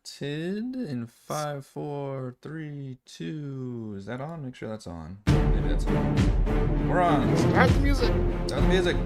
started in 5, 4, 3, 2. Is that on? Make sure that's on. Maybe that's on. We're on. Start the music. Start the music.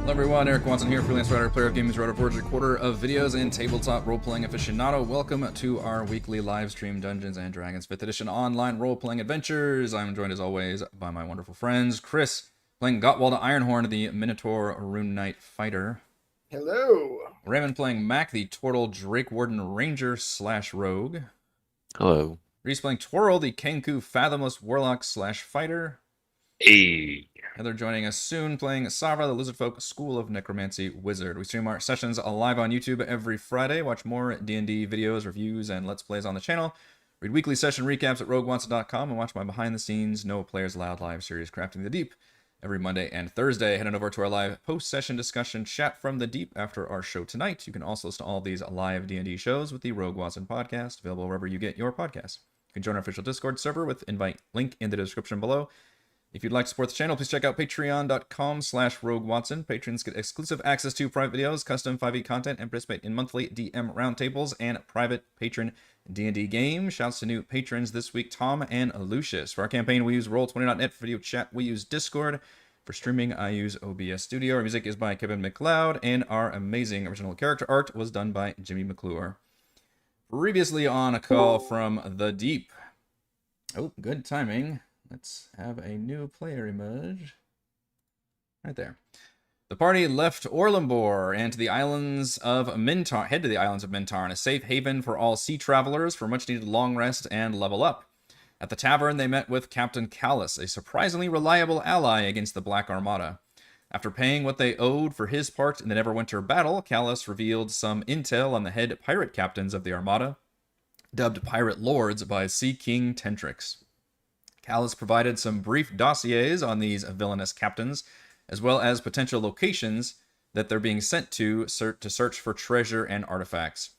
Everyone, Eric Watson here, freelance writer, player of games, writer, forger, recorder of videos, and tabletop role-playing aficionado. Welcome to our weekly live stream Dungeons & Dragons 5th edition online role-playing adventures. I'm joined as always by my wonderful friends, Chris, playing Gottwald Ironhorn, the Minotaur Rune Knight Fighter. Hello. Raymond playing Mac, the Tortle Drake Warden Ranger / Rogue. Hello. Reese playing Twirl, the Kenku Fathomless Warlock / Fighter. Hey. Heather joining us soon, playing Savra, the Lizardfolk School of Necromancy Wizard. We stream our sessions live on YouTube every Friday. Watch more D&D videos, reviews, and Let's Plays on the channel. Read weekly session recaps at roguewatson.com and watch my behind-the-scenes, No Players Allowed live series, Crafting the Deep, every Monday and Thursday. Head on over to our live post-session discussion chat from the Deep after our show tonight. You can also listen to all of these live D&D shows with the Rogue Watson podcast, available wherever you get your podcasts. You can join our official Discord server with invite link in the description below. If you'd like to support the channel, please check out patreon.com/roguewatson. Patrons get exclusive access to private videos, custom 5e content, and participate in monthly DM roundtables and private patron D&D games. Shouts to new patrons this week, Tom and Lucius. For our campaign, we use Roll20.net. For video chat, we use Discord. For streaming, I use OBS Studio. Our music is by Kevin MacLeod, and our amazing original character art was done by Jimmy McClure. Previously on a call from the Deep. Oh, good timing. Let's have a new player emerge. Right there. The party left Orlumbor and to the islands of Mintar, head to the islands of Mintar, a safe haven for all sea travelers for much needed long rest and level up. At the tavern, they met with Captain Callus, a surprisingly reliable ally against the Black Armada. After paying what they owed for his part in the Neverwinter battle, Callus revealed some intel on the head pirate captains of the Armada, dubbed Pirate Lords by Sea King Tentrix. Callus provided some brief dossiers on these villainous captains, as well as potential locations that they're being sent to search for treasure and artifacts.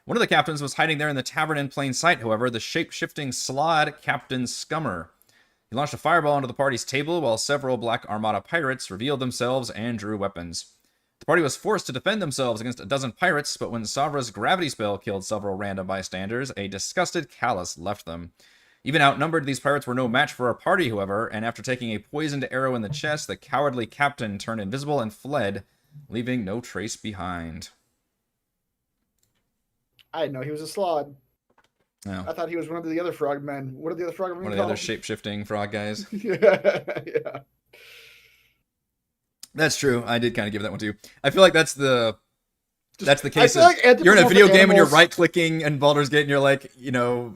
One of the captains was hiding there in the tavern in plain sight, however, the shape-shifting slod Captain Scummer. He launched a fireball onto the party's table while several Black Armada pirates revealed themselves and drew weapons. The party was forced to defend themselves against a dozen pirates, but when Savra's gravity spell killed several random bystanders, a disgusted Callus left them. Even outnumbered, these pirates were no match for our party, however, and after taking a poisoned arrow in the chest, the cowardly captain turned invisible and fled, leaving no trace behind. I didn't know he was a slod. No. I thought he was one of the other frogmen. What are the other frogmen One of the other shape-shifting frog guys. yeah. That's true. I did kind of give that one to you. I feel like that's the case of, like you're in a video game and you're animals- right-clicking in Baldur's Gate and you're like,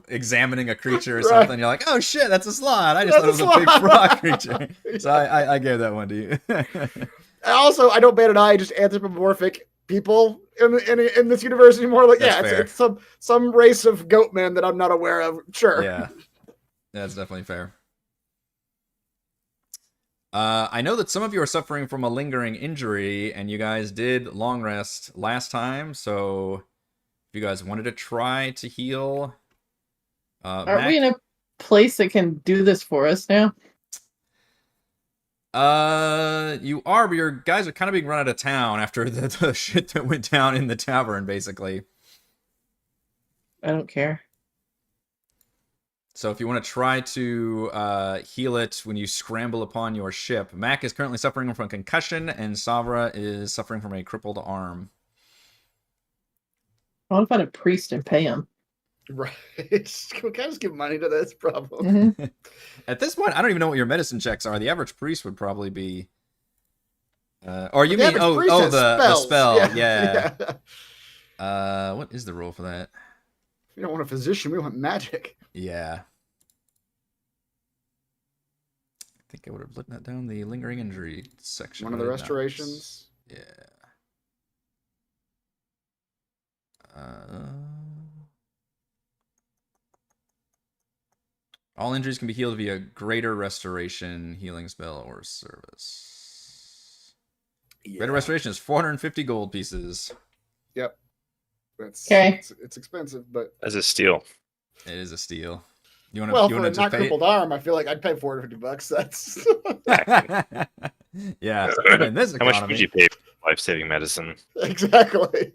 examining a creature or something. You're like, oh shit, that's a slot. I just thought it was a big frog creature. So I gave that one to you. Also, I don't bat an eye, just anthropomorphic people in this universe anymore. Like, That's fair. it's some race of goatmen that I'm not aware of. Sure. Yeah, that's definitely fair. I know that some of you are suffering from a lingering injury, and you guys did long rest last time, so if you guys wanted to try to heal... Are we in a place that can do this for us now? You are, but your guys are kind of being run out of town after the shit that went down in the tavern, basically. I don't care. So if you want to try to heal it when you scramble upon your ship, Mac is currently suffering from concussion, and Savra is suffering from a crippled arm. I want to find a priest and pay him. Right. We can't just give money to this problem. Mm-hmm. At this point, I don't even know what your medicine checks are. The average priest would probably be... or you mean, the spell. Yeah. Yeah. What is the rule for that? We don't want a physician. We want magic. Yeah. I think I would have written that down. The lingering injury section. One of the but I did not. restorations. Yeah. All injuries can be healed via greater restoration, healing spell, or service. Yeah. Greater restoration is 450 gold pieces. Yep. That's Okay. It's expensive, but As a steal. It is a steal. You want well, to? for a not crippled arm, I feel like I'd pay $450. That's Yeah. In this How much economy. would you pay for life-saving medicine? exactly.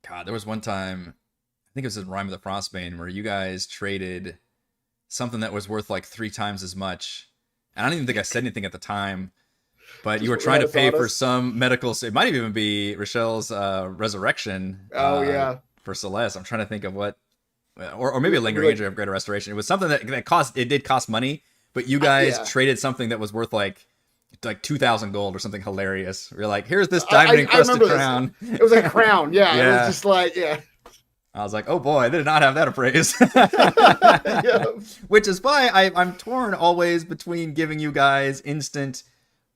God, there was one time, I think it was in Rime of the Frostbane, where you guys traded something that was worth like 3 times as much. And I don't even think I said anything at the time, but you were trying to pay for some medical. It might even be Rochelle's resurrection. Oh yeah. For Celeste, I'm trying to think of what, or maybe a lingering injury of greater restoration. It was something that cost. It did cost money, but you guys traded something that was worth like 2,000 gold or something hilarious. You're like, here's this diamond encrusted crown. It was a crown. Yeah, yeah. It was just like, yeah. I was like, oh boy, they did not have that appraised. Yeah. Which is why I'm torn always between giving you guys instant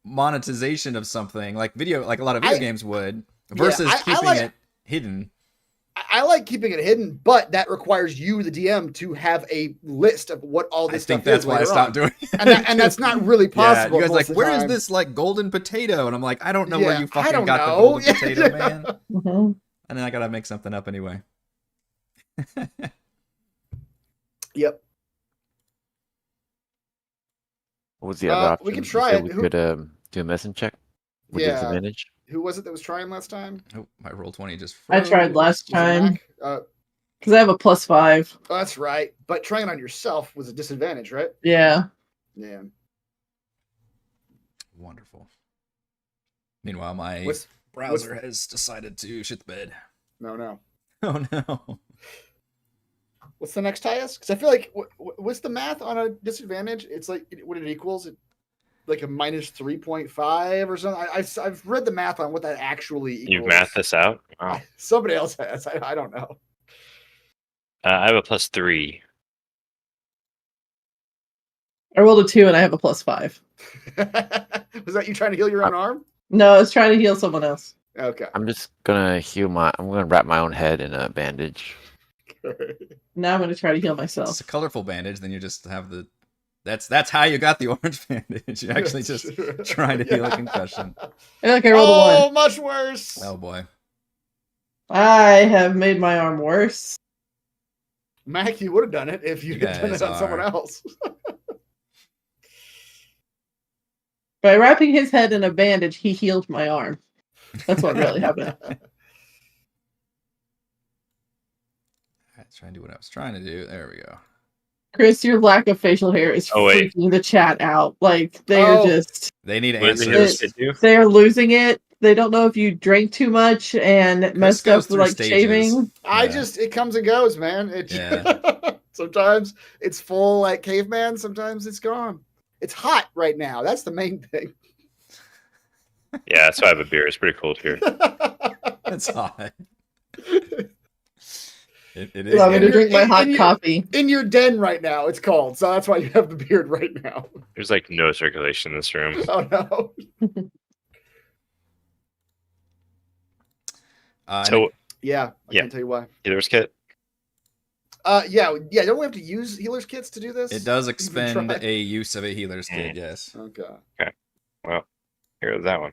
monetization of something like a lot of video games would, versus keeping it hidden. I like keeping it hidden, but that requires you, the DM, to have a list of what all this stuff is. I think that's why I stopped doing it. And that's not really possible. Yeah, you guys like, where is this like golden potato? And I'm like, I don't know where you fucking got the golden potato, man. Mm-hmm. And then I gotta make something up anyway. Yep. What was the other option? We can try it. We could do a medicine check with disadvantage. Who was it that was trying last time? Oh, my roll 20 just froze. I tried last time. Because I have a +5. Oh, that's right. But trying it on yourself was a disadvantage, right? Yeah. Yeah. Wonderful. Meanwhile, my browser has decided to shit the bed. No. Oh no. What's the next highest? Because I feel like what's the math on a disadvantage? It's like what it equals. Like a -3.5 or something. I've read the math on what that actually equals. You've mathed this out? Wow. Somebody else has. I don't know. I have a +3. I rolled a 2 and I have a +5. Was that you trying to heal your own arm? No, I was trying to heal someone else. Okay. I'm just gonna I'm gonna wrap my own head in a bandage. Now I'm gonna try to heal myself. It's a colorful bandage, then you just have the That's how you got the orange bandage. You're actually just trying to heal a concussion. I feel like I rolled a 1. Oh, much worse. Oh boy. I have made my arm worse. Mac, you would have done it if you had done it on someone else. By wrapping his head in a bandage, he healed my arm. That's what really happened. Let's try and do what I was trying to do. There we go. Chris, your lack of facial hair is freaking the chat out. Like, they're just... They need answers. They're losing it. They don't know if you drank too much and messed up with, like, shaving. It comes and goes, man. Sometimes it's full like caveman. Sometimes it's gone. It's hot right now. That's the main thing. Yeah, that's why I have a beer. It's pretty cold here. It's hot. It is. I'm going to drink my hot coffee. In your den right now, it's cold. So that's why you have the beard right now. There's like no circulation in this room. Oh, no. I can't tell you why. Healer's kit? Don't we have to use healer's kits to do this? It does expend a use of a healer's kit, yes. Okay. Well, here's that one.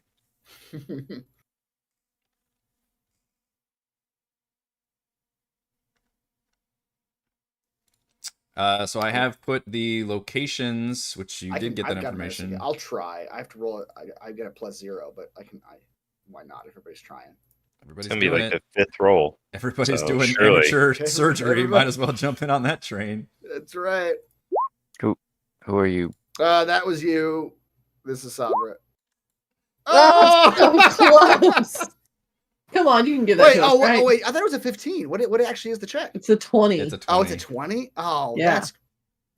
So I have put the locations, which you did get that information. I'll try. I have to roll it. I get a +0, but why not if everybody's trying? It's going to be like the 5th roll. Everybody's doing amateur surgery. Might as well jump in on that train. That's right. Who are you? That was you. This is Sabra. Oh, so close. Come on, you can get that. Wait. I thought it was a 15. What actually is the check? It's a 20. It's a 20. Oh, it's a 20? Oh, yeah.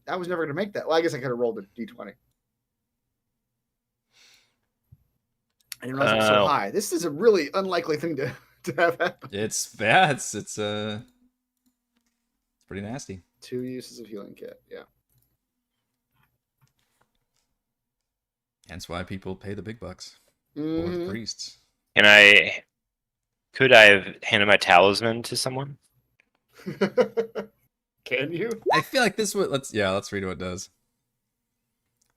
I was never going to make that. Well, I guess I could have rolled a d20. I didn't realize it was so high. This is a really unlikely thing to have happen. It's pretty nasty. 2 uses of healing kit. Yeah. Hence why people pay the big bucks for the Mhm. priests. Could I have handed my talisman to someone? Can you? I feel like this would let's read what it does.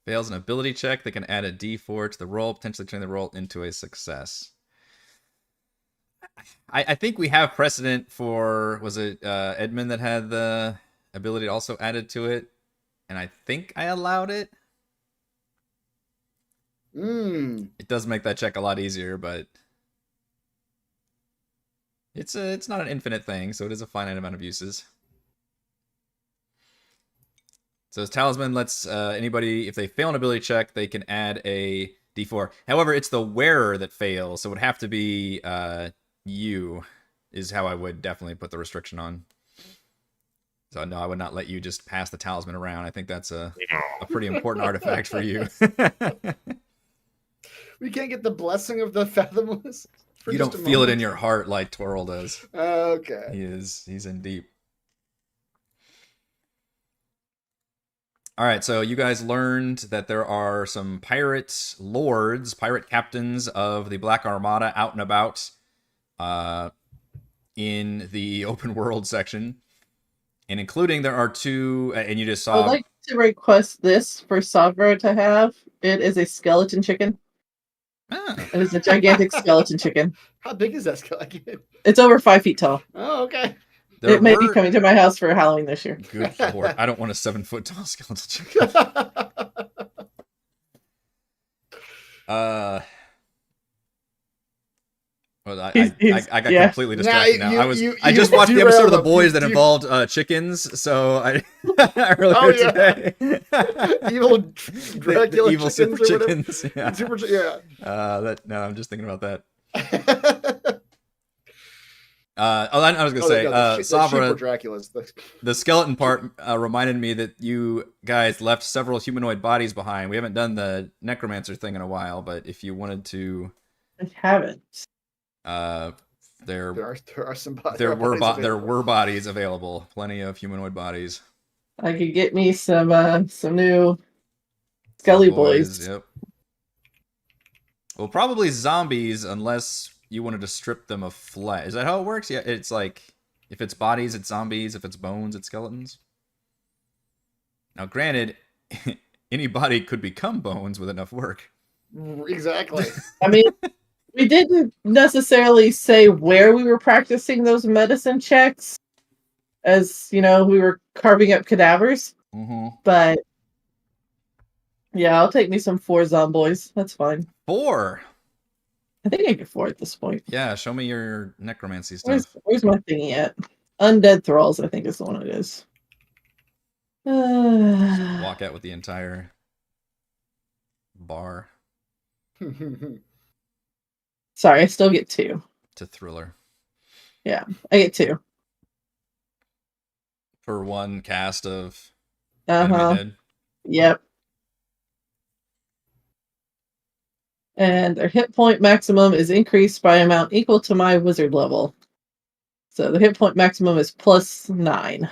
Fails an ability check, they can add a D4 to the roll, potentially turn the roll into a success. I think we have precedent for, was it Edmund that had the ability also added to it? And I think I allowed it. It does make that check a lot easier, but it's not an infinite thing, so it is a finite amount of uses. So his talisman lets anybody, if they fail an ability check, they can add a D4. However, it's the wearer that fails, so it would have to be you, is how I would definitely put the restriction on. So no, I would not let you just pass the talisman around. I think that's a pretty important artifact for you. We can't get the blessing of the Fathomless? You don't feel it in your heart like Twirl does. Okay. He's in deep. All right, so you guys learned that there are some pirate lords, pirate captains of the Black Armada out and about in the open world section. And including there are 2, and you just saw... I'd like to request this for Savra to have. It is a skeleton chicken. It is a gigantic skeleton chicken. How big is that skeleton? It's over 5 feet tall. Oh, okay. It may be coming to my house for Halloween this year. Good lord. I don't want a 7-foot tall skeleton chicken. Well, I got completely distracted now. I just watched the episode of The Boys that involved chickens, so earlier today. Evil Dracula evil chickens super chickens. Yeah. No, I'm just thinking about that. I was gonna say, Sabra, the skeleton part reminded me that you guys left several humanoid bodies behind. We haven't done the necromancer thing in a while, but if you wanted to, I haven't. There were bodies available. Plenty of humanoid bodies. I could get me some new Skelly boys. Yep. Well, probably zombies, unless you wanted to strip them of flesh. Is that how it works? Yeah, it's like, if it's bodies, it's zombies. If it's bones, it's skeletons. Now, granted, any body could become bones with enough work. Exactly. I mean, we didn't necessarily say where we were practicing those medicine checks, as, we were carving up cadavers. Mm-hmm. But, yeah, I'll take me some 4 zomboys. That's fine. 4? I think I get 4 at this point. Yeah, show me your necromancy stuff. Where's my thingy at? Undead Thralls, I think is the one it is. Walk out with the entire bar. Sorry, I still get 2. To Thriller. Yeah, I get 2. For one cast of Yep. And their hit point maximum is increased by amount equal to my wizard level. So the hit point maximum is +9.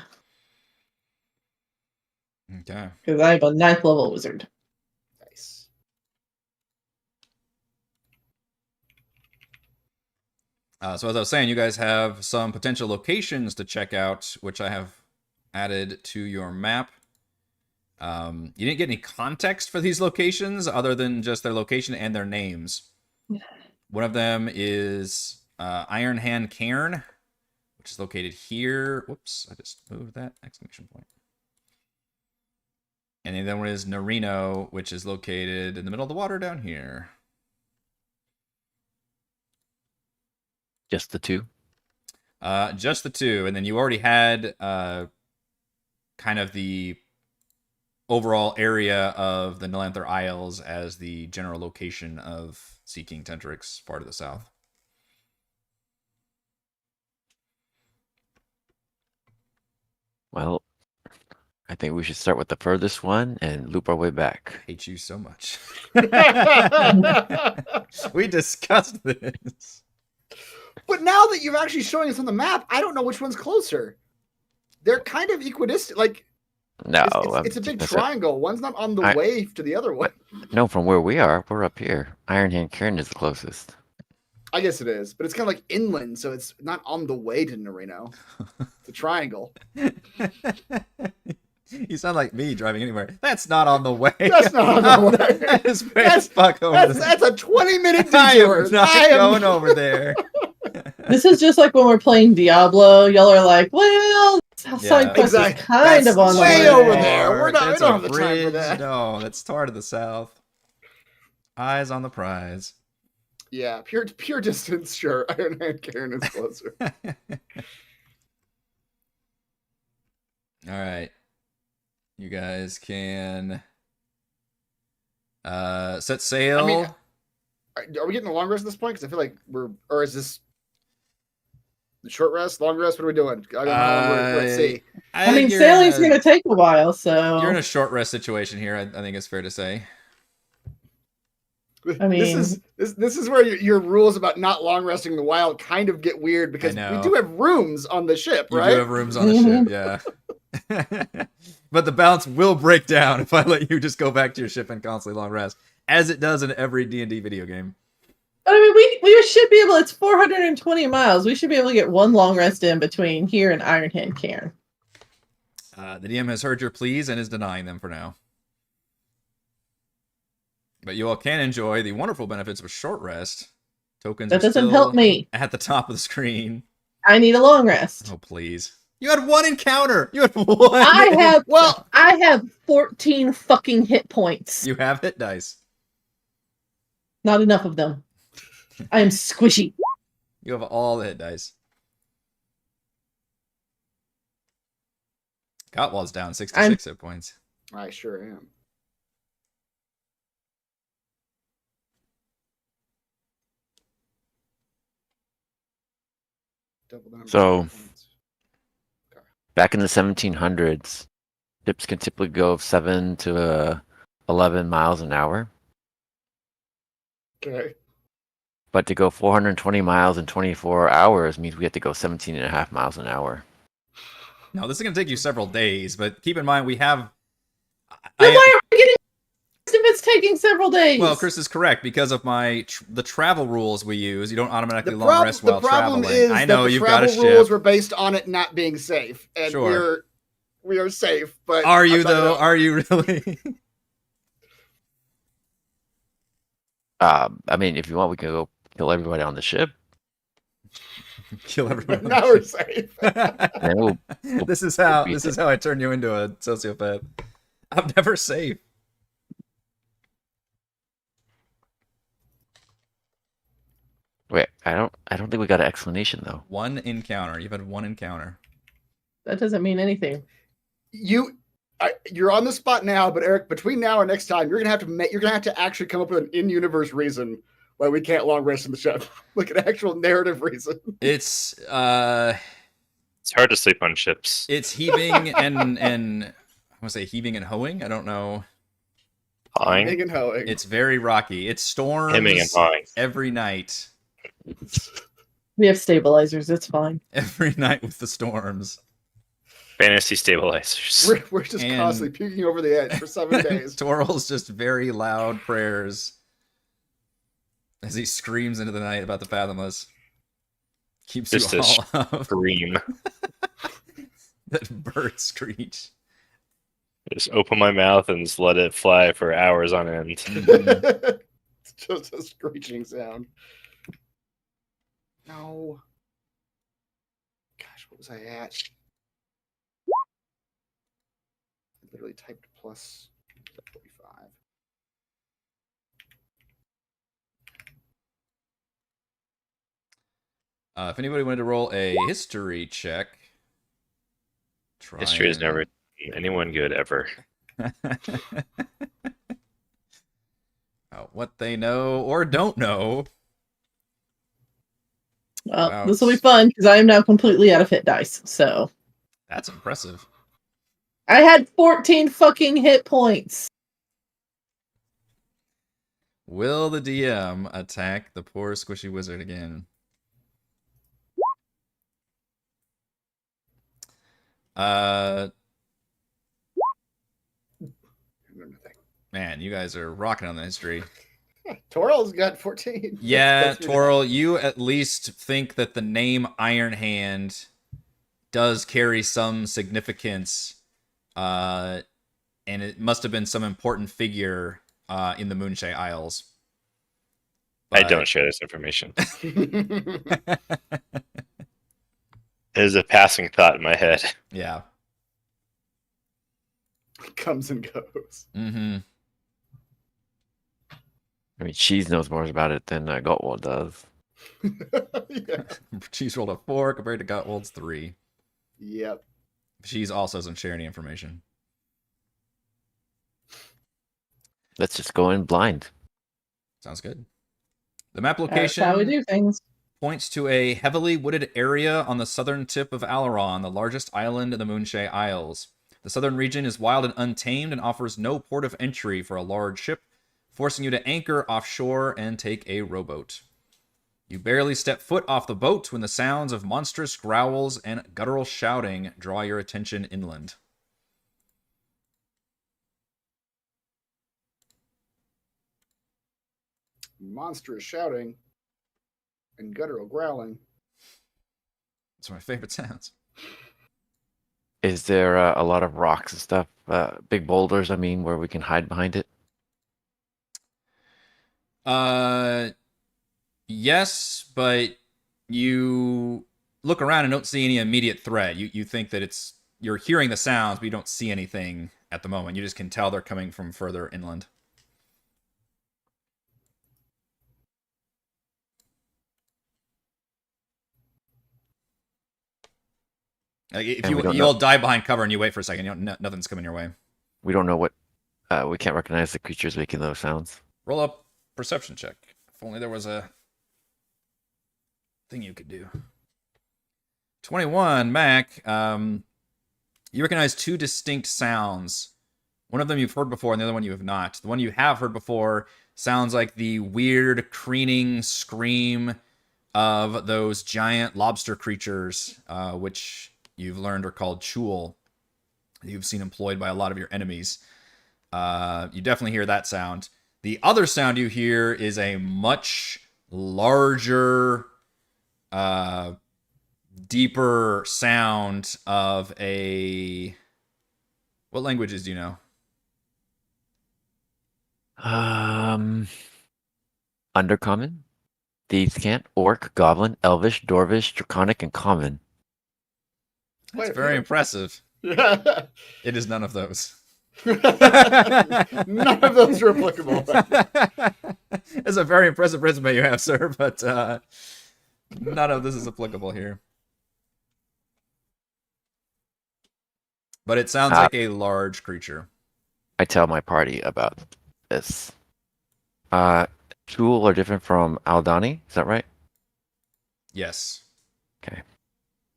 Okay. Because I have a 9th level wizard. Nice. So as I was saying, you guys have some potential locations to check out, which I have added to your map. You didn't get any context for these locations other than just their location and their names. One of them is Ironhand Cairn, which is located here. Whoops, I just moved that exclamation point. And the other one is Narino, which is located in the middle of the water down here. Just the 2? Just the 2. And then you already had kind of the overall area of the Nilanther Isles as the general location of Sea King Tentrix, part of the south. Well, I think we should start with the furthest one and loop our way back. I hate you so much. We discussed this. But now that you're actually showing us on the map, I don't know which one's closer. They're kind of equidistant. Like, No, it's a big that's triangle. One's not on the way to the other one. No, from where we are, we're up here. Ironhand Cairn is the closest. I guess it is, but it's kind of like inland, so it's not on the way to Narino. It's a triangle. You sound like me driving anywhere. That's not on the way. That's not on the way. That is way as fuck over there. That's a 20-minute I detour. am not going over there. This is just like when we're playing Diablo. Y'all are like, well, side quest exactly. is kind That's of on the way way. over there. We That's don't a have the time for bridge. that. No, that's Tar to the south. Eyes on the prize. Yeah, pure distance, sure. Ironhand Cairn is closer. All right. You guys can set sail. I mean, are we getting a long rest at this point? Because I feel like or is this the short rest, long rest? What are we doing? I don't know. Let's see. I mean, think you're sailing's in a- going to take a while, so. You're in a short rest situation here. I think it's fair to say. I mean- this is where your rules about not long resting the wild kind of get weird because I we know. do have rooms on the ship, You right? do have rooms on the ship, yeah. But the balance will break down if I let you just go back to your ship and constantly long rest, as it does in every D&D video game. But I mean, we should be able. It's 420 miles. We should be able to get one long rest in between here and Ironhand Cairn. The DM has heard your pleas and is denying them for now. But you all can enjoy the wonderful benefits of a short rest. Tokens That are doesn't still help me. at the top of the screen. I need a long rest. Oh, please. You had one encounter. You had one. I have 14 fucking hit points. You have hit dice. Not enough of them. I am squishy. You have all the hit dice. Gottwald's down 66 hit points. I sure am. Double down. So- Back in the 1700s, ships can typically go 7 to 11 miles an hour. Okay. But to go 420 miles in 24 hours means we have to go 17 and a half miles an hour. No, this is going to take you several days, but keep in mind we have... Then why are we getting if it's taking several days? Well, Chris is correct. Because of the travel rules we use, you don't automatically The long rest while problem traveling. is I know that the you've got a travel rules ship. were based on it not being safe, and Sure. we are safe. But Are you, I'm not though? gonna- Are you really? I mean, if you want, we can go kill everybody on the ship. Kill everyone. Now we're safe. And we'll This is how beat I turn you into a sociopath. I'm never safe. wait. I don't think we got an explanation though. One encounter. You've had one encounter. that doesn't mean anything. You're on the spot now, but Eric, between now and next time, you're gonna have to actually come up with an in-universe reason why we can't long rest in the ship, like an actual narrative reason. It's It's hard to sleep on ships. it's heaving and I want to say heaving and hoeing. I don't know. Hawing, Hemming and hoeing. It's very rocky. It storms hemming and hawing. every night. We have stabilizers. It's fine. Every night with the storms. Fantasy stabilizers. We're just And- constantly puking over the edge for 7 days. Toral's just very loud prayers as he screams into the night about the fathomless. Keeps Just you a all up. Scream. That bird screech. Just open my mouth and just let it fly for hours on end. It's just a screeching sound. No. Gosh, what was I at? I literally typed plus 45. If anybody wanted to roll a history check, try History has and- never done anyone good ever. what they know or don't know. Well, Wow. this will be fun because I am now completely out of hit dice. So That's impressive. I had 14 fucking hit points. Will the DM attack the poor squishy wizard again? Man, you guys are rocking on the history. Toral's got 14. Yeah, That's Toral, you at least think that the name Ironhand does carry some significance, and it must have been some important figure in the Moonshay Isles. I don't share this information. It is a passing thought in my head. Yeah. Comes and goes. Mm-hmm. I mean, Cheese knows more about it than Gottwald does. Yeah. She's rolled a 4 compared to Gottwald's 3. Yep. She's also doesn't share any information. Let's just go in blind. Sounds good. The map That's location how we do things. points to a heavily wooded area on the southern tip of Alaron, the largest island in the Moonshay Isles. The southern region is wild and untamed and offers no port of entry for a large ship, forcing you to anchor offshore and take a rowboat. You barely step foot off the boat when the sounds of monstrous growls and guttural shouting draw your attention inland. Monstrous shouting and guttural growling. It's my favorite sounds. Is there a lot of rocks and stuff? Big boulders, I mean, where we can hide behind it? Yes, but you look around and don't see any immediate threat. You think that you're hearing the sounds, but you don't see anything at the moment. You just can tell they're coming from further inland. Like if And we don't you all know- dive behind cover and you wait for a second, nothing's coming your way. We don't know what. We can't recognize the creatures making those sounds. Roll up perception check. If only there was a thing you could do. 21, Mac. You recognize 2 distinct sounds. One of them you've heard before, and the other one you have not. The one you have heard before sounds like the weird crooning scream of those giant lobster creatures, which you've learned are called chul. You've seen employed by a lot of your enemies. You definitely hear that sound. The other sound you hear is a much larger, deeper sound of a... What languages do you know? Undercommon, Thieves' Cant, Orc, Goblin, Elvish, Dwarvish, Draconic, and Common. That's Wait, very wait. impressive. Yeah. It is none of those. None of those are applicable. It's a very impressive resume you have, sir, but none of this is applicable here. But it sounds like a large creature. I tell my party about this. Chul are different from Aldani, is that right? Yes. Okay.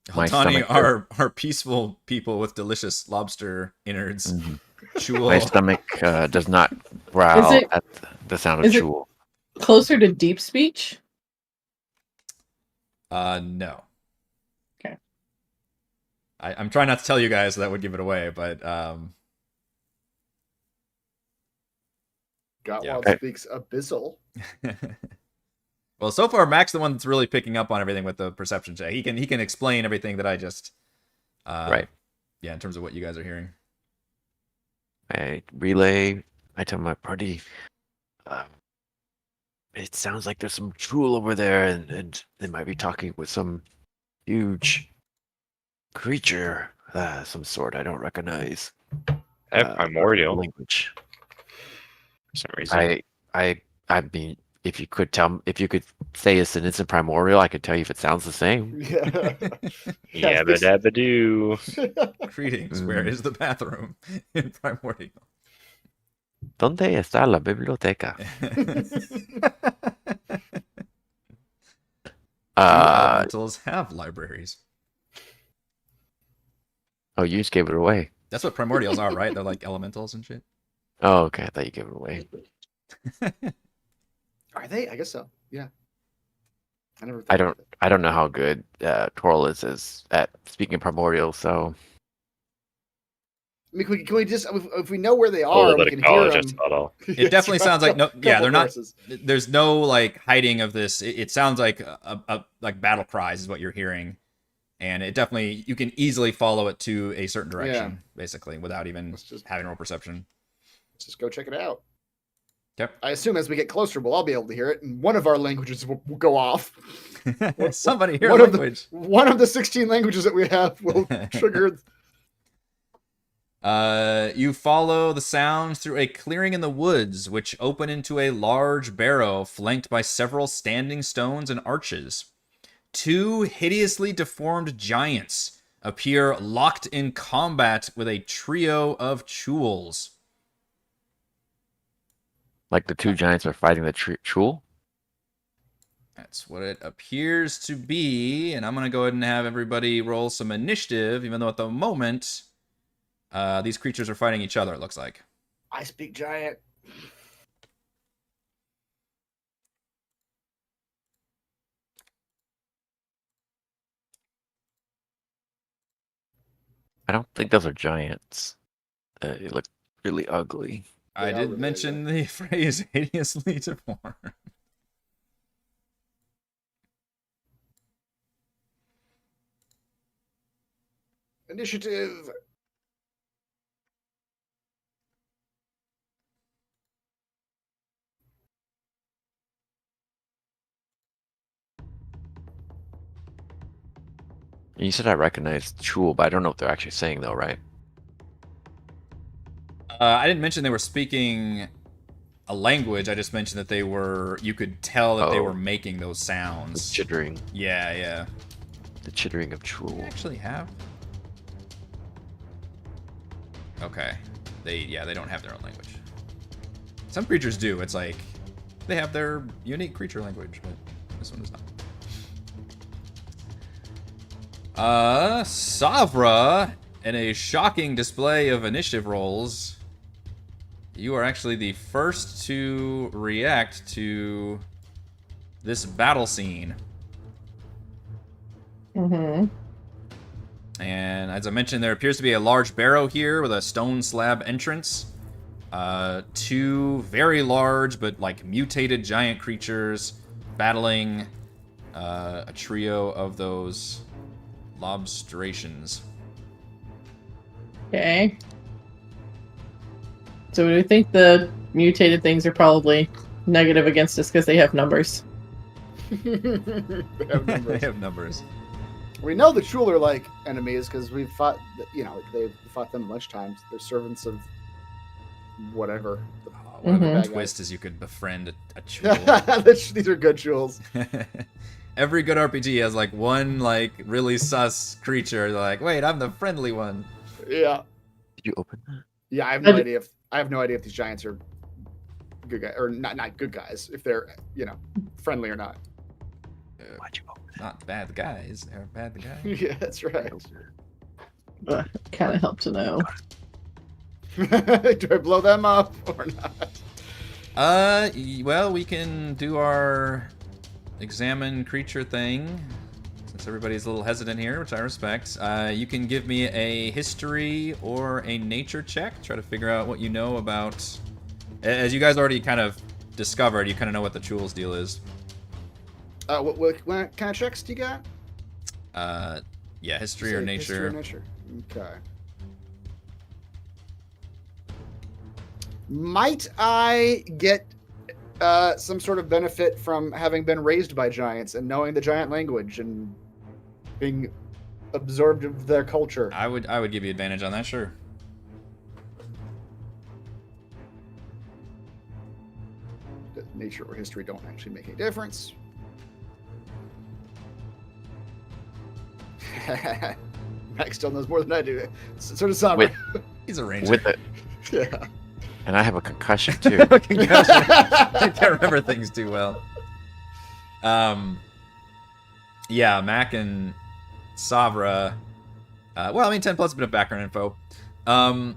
Altani My stomach are peaceful people with delicious lobster innards. Mhm. Chul. My stomach does not growl Is it- at the sound of is it- Chul. Closer to deep speech? No. Okay. I'm trying not to tell you guys, so that would give it away, but Gottwald Yeah. speaks abyssal. well, so far Mac's the one that's really picking up on everything with the perception check. He can explain everything that I just Right. Yeah, in terms of what you guys are hearing. I relay. I tell my party. It sounds like there's some Chul over there, and they might be talking with some huge creature, some sort I don't recognize. I have primordial Language. for some reason. I mean, if you could say a sentence in primordial, I could tell you if it sounds the same. Yeah. Yabba dabba doo. Greetings, where is the bathroom in Primordial? ¿Dónde está la biblioteca? Elementals have libraries. Oh, you just gave it away. That's what primordials are, right? They're like elementals and shit. Oh, okay. I thought you gave it away. Are they? I guess so. Yeah. I never. I thought of don't. it. I don't know how good Torl is at speaking primordial. So I mean, can we just if we know where they A are, little we bit can of hear college, them. that's about all. It definitely sounds like no. Yeah, they're not. Courses. There's no like hiding of this. It sounds like like battle cries is what you're hearing, and it definitely you can easily follow it to a certain direction, basically, without even Let's just having roll perception. let's just go check it out. Yep. I assume as we get closer, we'll all be able to hear it, and one of our languages will go off. Somebody hear one of language. One of the 16 languages that we have will trigger. You follow the sounds through a clearing in the woods, which open into a large barrow flanked by several standing stones and arches. Two hideously deformed giants appear locked in combat with a trio of chules. like the two giants are fighting the Chul. That's what it appears to be, and I'm going to go ahead and have everybody roll some initiative, even though at the moment, these creatures are fighting each other, it looks like. I speak giant. I don't think those are giants. They look really ugly. I They are did really mention the phrase hideously deformed. Initiative. You said I recognized Chul, but I don't know what they're actually saying though, right? I didn't mention they were speaking a language. I just mentioned that they were. You could tell that they Oh. were making those The sounds. chittering, Yeah. the chittering of Do they Chul. actually have? Okay. They don't have their own language. Some creatures do. It's like they have their unique creature language, but this one does not. Savra, in a shocking display of initiative rolls, you are actually the first to react to this battle scene. Mm-hmm. And as I mentioned, there appears to be a large barrow here with a stone slab entrance. Two very large but like mutated giant creatures battling a trio of those lobstrations. Okay. So do we think the mutated things are probably negative against us because they have numbers? They have They numbers. have numbers. We know the Chul are like enemies because we've fought. They've fought them a bunch of times. They're servants of whatever. One of the Mhm. twist is you could befriend a Chul. These are good Chuls. Every good RPG has like one like really sus creature. They're like, wait, I'm the friendly one. Yeah. Did you open that? Yeah, I have no idea if these giants are good guys or not good guys. If they're friendly or not. Why'd you open Not bad guys. They're bad guys. Yeah, that's right. Kind of help to know. Do I blow them up or not? Well, we can do our examine creature thing. Since everybody's a little hesitant here, which I respect. You can give me a history or a nature check. Try to figure out what you know about. As you guys already kind of discovered, you kind of know what the Chul's deal is. What kind of checks do you got? Yeah, history or Say nature. History or nature. Okay. Might I get some sort of benefit from having been raised by giants and knowing the giant language and being absorbed of their culture? I would give you advantage on that, sure. Nature or history don't actually make any difference. Max still knows more than I do. So does Sabra. He's a ranger. with it? Yeah. And I have a concussion too. Concussion. I can't remember things too well. Yeah, Mac and Savra. Well, I mean, 10 plus a bit of background info. A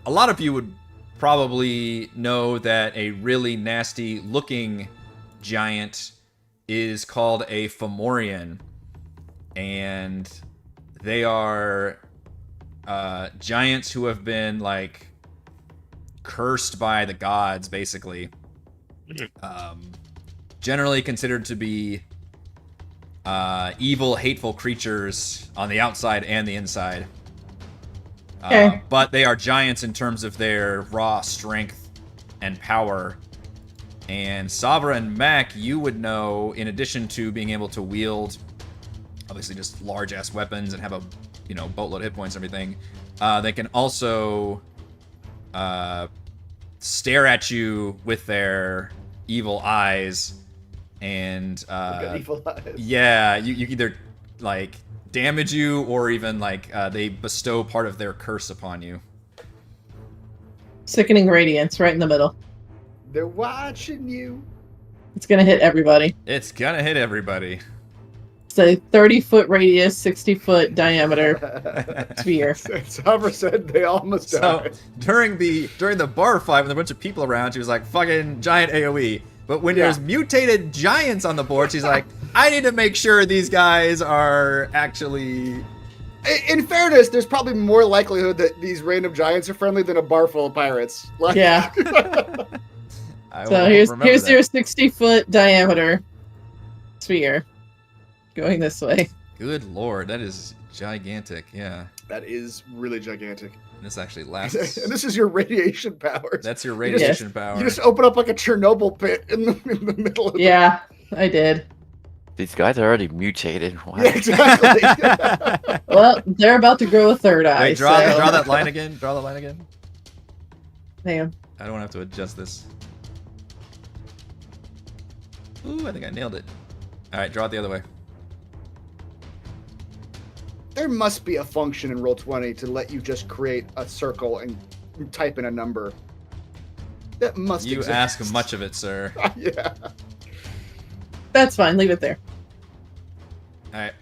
lot of you would probably know that a really nasty looking giant is called a Fomorian, and they are giants who have been like cursed by the gods, basically. Generally considered to be evil, hateful creatures on the outside and the inside. Okay. But they are giants in terms of their raw strength and power. And Savra and Mac, you would know, in addition to being able to wield, obviously, just large-ass weapons and have a, boatload of hit points and everything, they can also stare at you with their evil eyes. And evil eyes. yeah, you either like damage you or even like they bestow part of their curse upon you. Sickening radiance right in the middle. They're watching you. It's gonna hit everybody. It's gonna hit everybody. It's a 30-foot radius, 60-foot diameter sphere. Sabra said they all must die. So during the bar fight, with a bunch of people around, she was like, "Fucking giant AOE." But when there's mutated giants on the board, she's like, "I need to make sure these guys are actually." In fairness, there's probably more likelihood that these random giants are friendly than a bar full of pirates. Like, Yeah. I So will here's remember that. your 60-foot diameter sphere going this way. Good lord, that is gigantic. Yeah, that is really gigantic. this actually lasts. And this is your radiation powers. That's your radiation power. You just open up like a Chernobyl pit in the middle of Yeah, I did. These guys are already mutated. Why? Yeah, exactly. Well, they're about to grow a third eye. Wait, draw so... that line again. Draw the line again. Damn. I don't have to adjust this. Ooh, I think I nailed it. All right, draw it the other way. There must be a function in Roll20 to let you just create a circle and type in a number. That must You exist. ask much of it, sir. Yeah. That's fine. Leave it there. All right.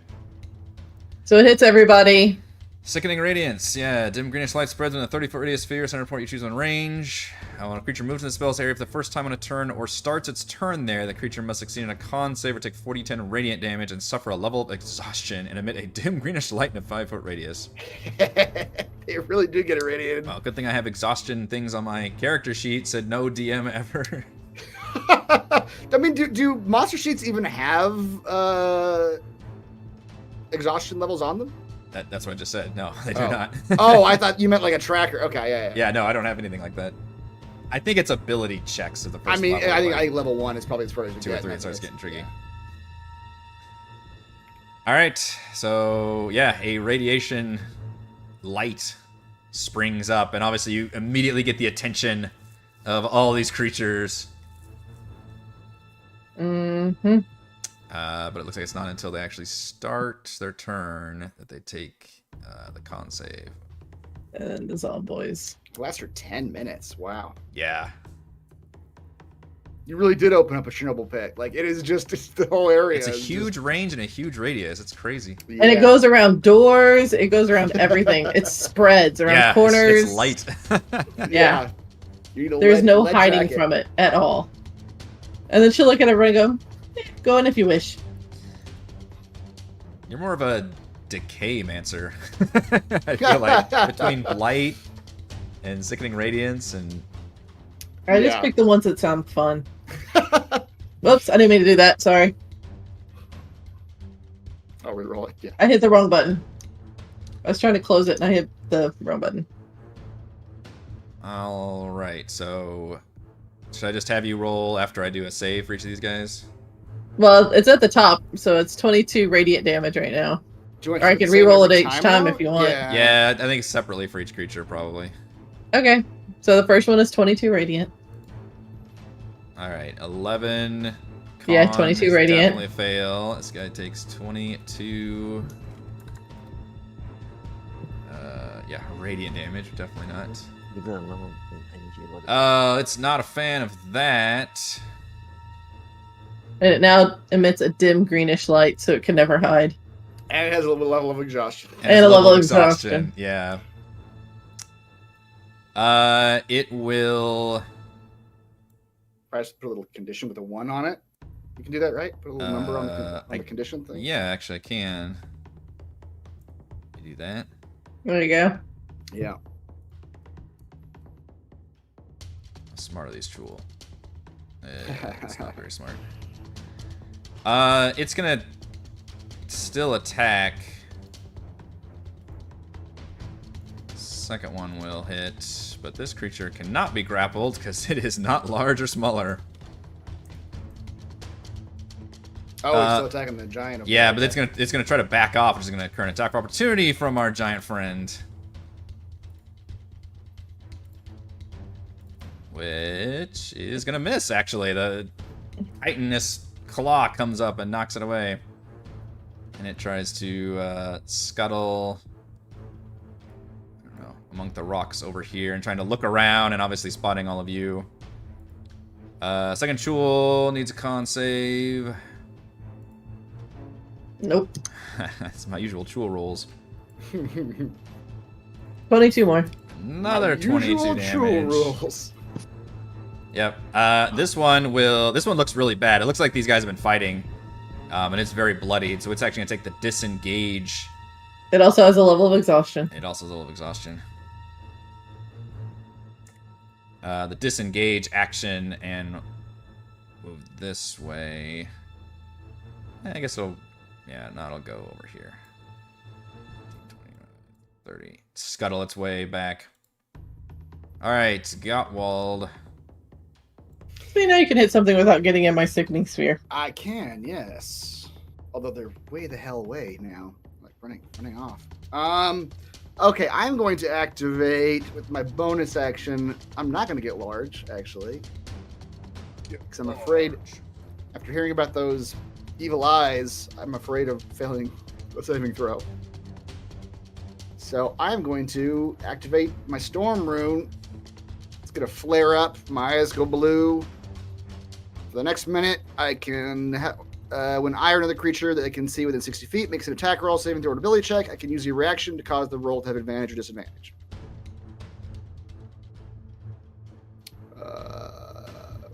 So it hits everybody. Sickening Radiance. Yeah, dim greenish light spreads in a 30-foot radius sphere. Center point you choose on range. When a creature moves in the spell's area for the first time on a turn or starts its turn there, the creature must succeed in a con save or take 40-10 radiant damage and suffer a level of exhaustion and emit a dim greenish light in a 5-foot radius. They really do get irradiated. Well, good thing I have exhaustion things on my character sheet. Said no DM ever. I mean, do monster sheets even have exhaustion levels on them? That's what I just said. No, they do not. Oh, I thought you meant like a tracker. Okay, yeah. Yeah, no, I don't have anything like that. I think it's ability checks at the first I mean, level. I think level 1 is probably as far as you 2 or get. 3 it starts getting tricky. All right, so yeah, a radiation light springs up, and obviously you immediately get the attention of all these creatures. Mm-hmm. But it looks like it's not until they actually start their turn that they take the con save. And dissolve, boys. Lasts for 10 minutes. Wow. Yeah. You really did open up a Chernobyl pit. Like, it is just it's the whole area. It's a is huge range and a huge radius. It's crazy. just- And it yeah. goes around doors. It goes around everything. It spreads around Yeah, corners. it's light. Yeah. You need a There's lead- no lead hiding jacket. from it at all. And then she'll look at everyone and go, go in if you wish. You're more of a decay mancer. I feel like between blight and sickening radiance and I just Yeah. picked the ones that sound fun. Whoops, I didn't mean to do that. Sorry. Oh, we roll it. Yeah. I hit the wrong button. I was trying to close it and I hit the wrong button. all right. So should I just have you roll after I do a save for each of these guys? Well, it's at the top, so it's 22 radiant damage right now. Do you want Or I to can save re-roll every it each time roll? if you want. Yeah, I think separately for each creature probably. Okay, so the first one is 22 radiant. All right, 11. Yeah, Con 22 is radiant. Definitely a fail. This guy takes 22. Yeah, radiant damage. Definitely not. It's not a fan of that. And it now emits a dim greenish light, so it can never hide. And it has a level of exhaustion. And And its a level of exhaustion. Yeah. It will. Perhaps put a little condition with a 1 on it. You can do that, right? Put a little number on the I- condition thing. Yeah, actually, I can. You do that. There you go. Yeah. How smart are these Chul? It's not very smart. It's gonna still attack. Second one will hit, but this creature cannot be grappled because it is not large or smaller. Oh, it's still attacking the giant. Yeah, but it's gonna try to back off, which is gonna occur an attack of opportunity from our giant friend. Which is gonna miss, actually. The Titanous claw comes up and knocks it away. And it tries to scuttle, I don't know, among the rocks over here and trying to look around and obviously spotting all of you. Second Chul needs a con save. Nope. That's my usual Chul rolls. 22 more. Another My 22 usual damage. Chul rules. Yep. This one looks really bad. It looks like these guys have been fighting. And it's very bloodied, so it's actually gonna take the disengage. It also has a level of exhaustion. It also has a level of exhaustion. The disengage action and move this way. I guess it'll, yeah, no, it'll go over here. 20, 30. Scuttle its way back. Alright, Gottwald. So you know you can hit something without getting in my sickening sphere. I can, yes. Although they're way the hell away now. Like running off. Okay, I'm going to activate with my bonus action. I'm not going to get large, actually. Because I'm afraid, after hearing about those evil eyes, I'm afraid of failing a saving throw. So I'm going to activate my storm rune. It's going to flare up. My eyes go blue. For the next minute, I can when iron another creature that I can see within 60 feet makes an attack roll, saving throw, or ability check, I can use your reaction to cause the roll to have advantage or disadvantage.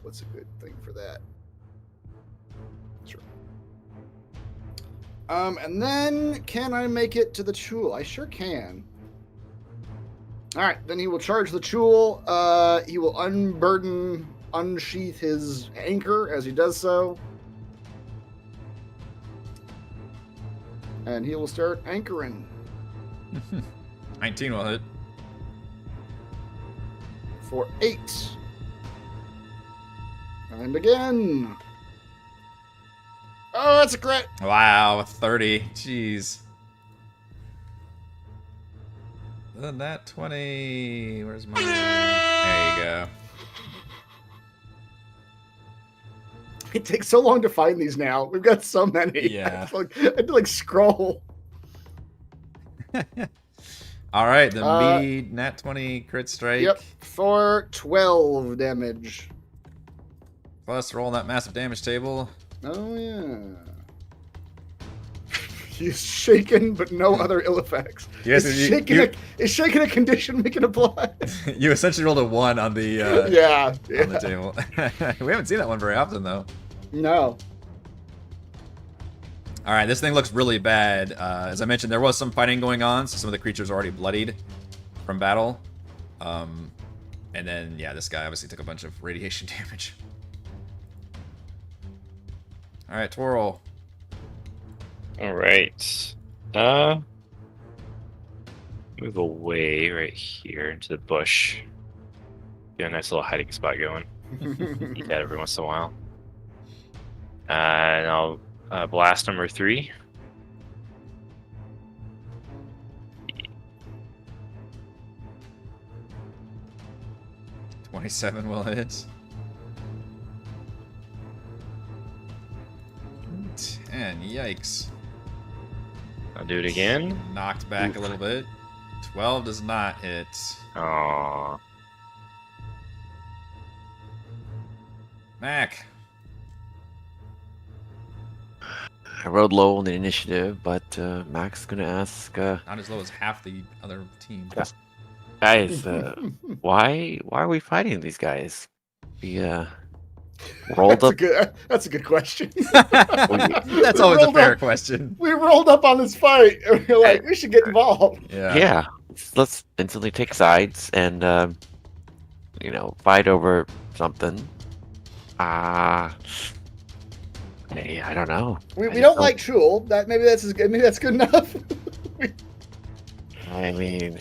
What's a good thing for that? Sure. And then can I make it to the Chul? I sure can. All right, then he will charge the Chul. He will unsheath his anchor as he does so. And he will start anchoring. 19 will hit. For 8. And again. Oh, that's a crit. Wow, 30. Jeez. That 20. Where's my... There you go. It takes so long to find these now. We've got so many. Yeah. I had to like scroll. All right, the Mead nat 20 crit strike. Yep. For 12 damage. Plus roll that massive damage table. Oh, yeah. He's shaken, but no other ill effects. Yes, Is shaking a condition we can apply. you essentially rolled a 1 on the Yeah. on the table. We haven't seen that one very often though. No. All right, this thing looks really bad. As I mentioned, there was some fighting going on, so some of the creatures are already bloodied from battle. And then, yeah, this guy obviously took a bunch of radiation damage. All right, Twirl. All right. Move away right here into the bush. Get a nice little hiding spot going. Eat that every once in a while. And I'll blast number 3. $27 will hit. 10, yikes. I'll do it again. Knocked back a little bit. 12 does not hit. Aww. Mac. I rode low on the initiative, but Mac's gonna ask, Not as low as half the other team. guys, why are we fighting these guys? We rolled up. That's a good question. That's always a Rolled fair up. question. We rolled up on this fight, and we're like, we should get involved. Yeah, let's instantly take sides and fight over something. Hey, I don't know. We don't like Shul. Maybe that's good enough. I mean,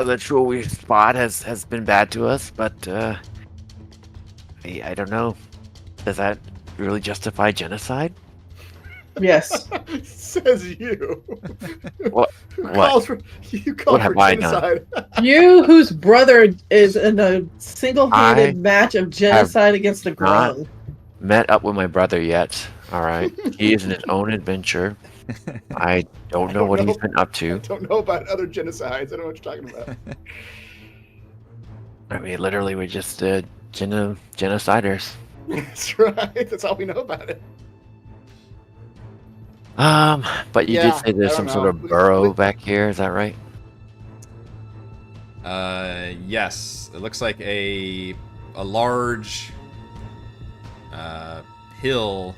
the True we spot has been bad to us, but I don't know. Does that really justify genocide? Yes. Says you. What? You call What for have I done? genocide. You, whose brother is in a single-handed match of genocide against the not grown. Met up with my brother yet. All right, he is in his own adventure. I don't know what he's been up I to. don't know about other genocides. I don't know what you're talking about. I mean, literally, we're just genociders. That's right. That's all we know about it. But you Yeah, did say there's I some don't sort know. of burrow back here. Is that right? Yes. It looks like a large hill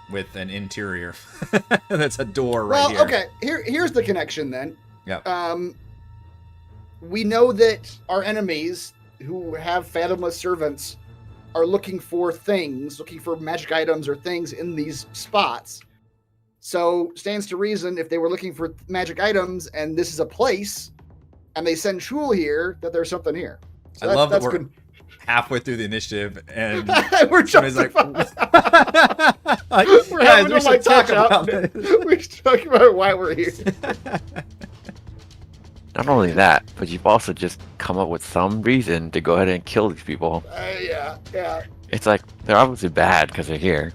with an interior. That's a door right here. Okay. Here's the connection then. Yeah. We know that our enemies who have fathomless servants are looking for magic items or things in these spots. So stands to reason if they were looking for magic items and this is a place and they send Shul here, that there's something here. So I love that that's we're good. halfway through the initiative and We're somebody's like, like, we're guys, having we to should talk about this. this. We should talk about why we're here. Not only that, but you've also just come up with some reason to go ahead and kill these people. Yeah. It's like they're obviously bad because they're here.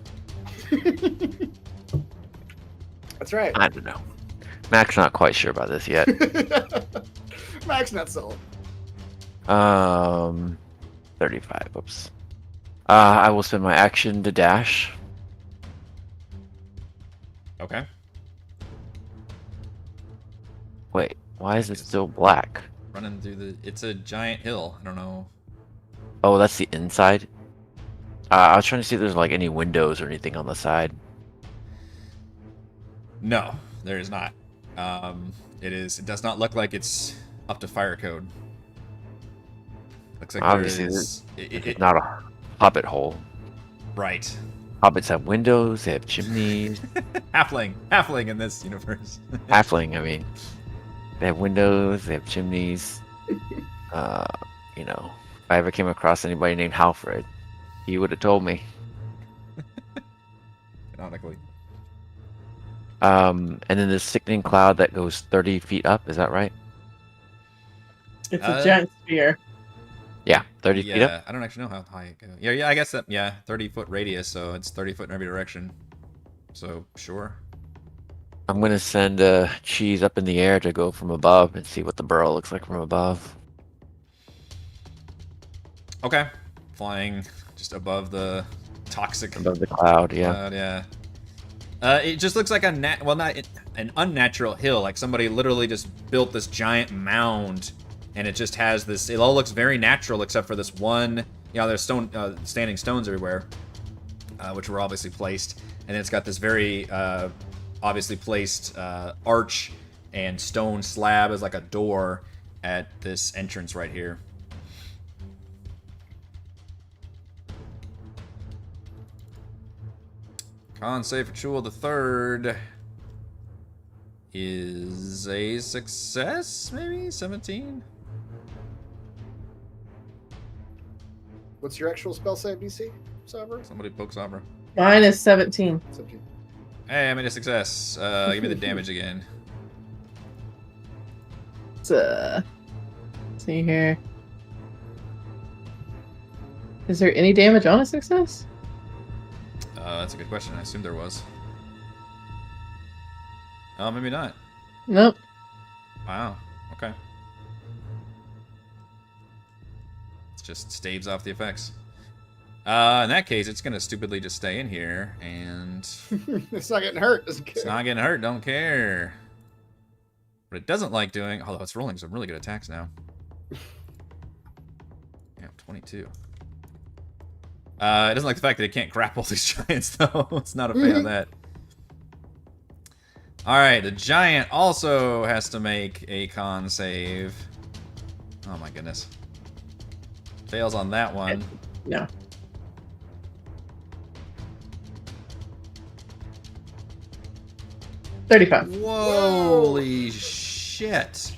That's right. I don't know. Mac's not quite sure about this yet. Mac's not sold. 35. Oops. I will spend my action to dash. Okay. Wait, why is it still black? Running through it's a giant hill. I don't know. Oh, that's the inside. I was trying to see if there's like any windows or anything on the side. No, there is not. It does not look like it's up to fire code. Looks like Obviously, there is. it's not a hobbit hole. Right. Hobbits have windows. They have chimneys. halfling in this universe. Halfling, I mean, they have windows. They have chimneys. If I ever came across anybody named Halfred, he would have told me. Canonically. And then this sickening cloud that goes 30 feet up. Is that right? It's a giant sphere. Yeah, 30 feet up. Yeah, I don't actually know how high it goes. Yeah, I guess that. Yeah, 30-foot radius, so it's 30 foot in every direction. So sure. I'm gonna send cheese up in the air to go from above and see what the burrow looks like from above. Okay. Flying just above the toxic Above the cloud, yeah. cloud, yeah. It just looks like not an unnatural hill. Like somebody literally just built this giant mound, and it just has this. It all looks very natural except for this one. There's standing stones everywhere, which were obviously placed, and it's got this very obviously placed arch and stone slab as like a door at this entrance right here. Con save for Chul the Third is a success, maybe 17. What's your actual spell save DC, Sabra? Somebody poke Sabra. Mine is 17. 17. Hey, I made a success. Give me the damage again. Let's see here. Is there any damage on a success? That's a good question. I assume there was. Oh, maybe not. Nope. Wow. Okay. It's just staves off the effects. In that case, it's gonna stupidly just stay in here, and It's not getting hurt. Doesn't care. it's not getting hurt. Don't care. What it doesn't like doing, although it's rolling some really good attacks now. Yeah, 22. It doesn't like the fact that it can't grapple these giants, though. It's not a fan of that. Alright, the giant also has to make a con save. Oh my goodness. Fails on that one. No. $35. Holy shit.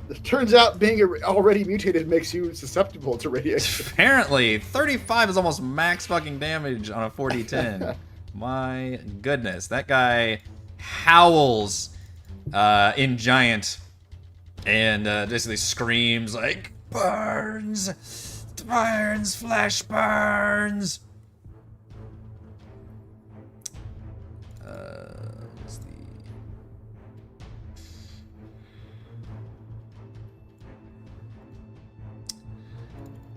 It turns out being already mutated makes you susceptible to radiation. Apparently, 35 is almost max fucking damage on a 4d10. My goodness, that guy howls in giant and basically screams like, burns, burns, flesh burns. What's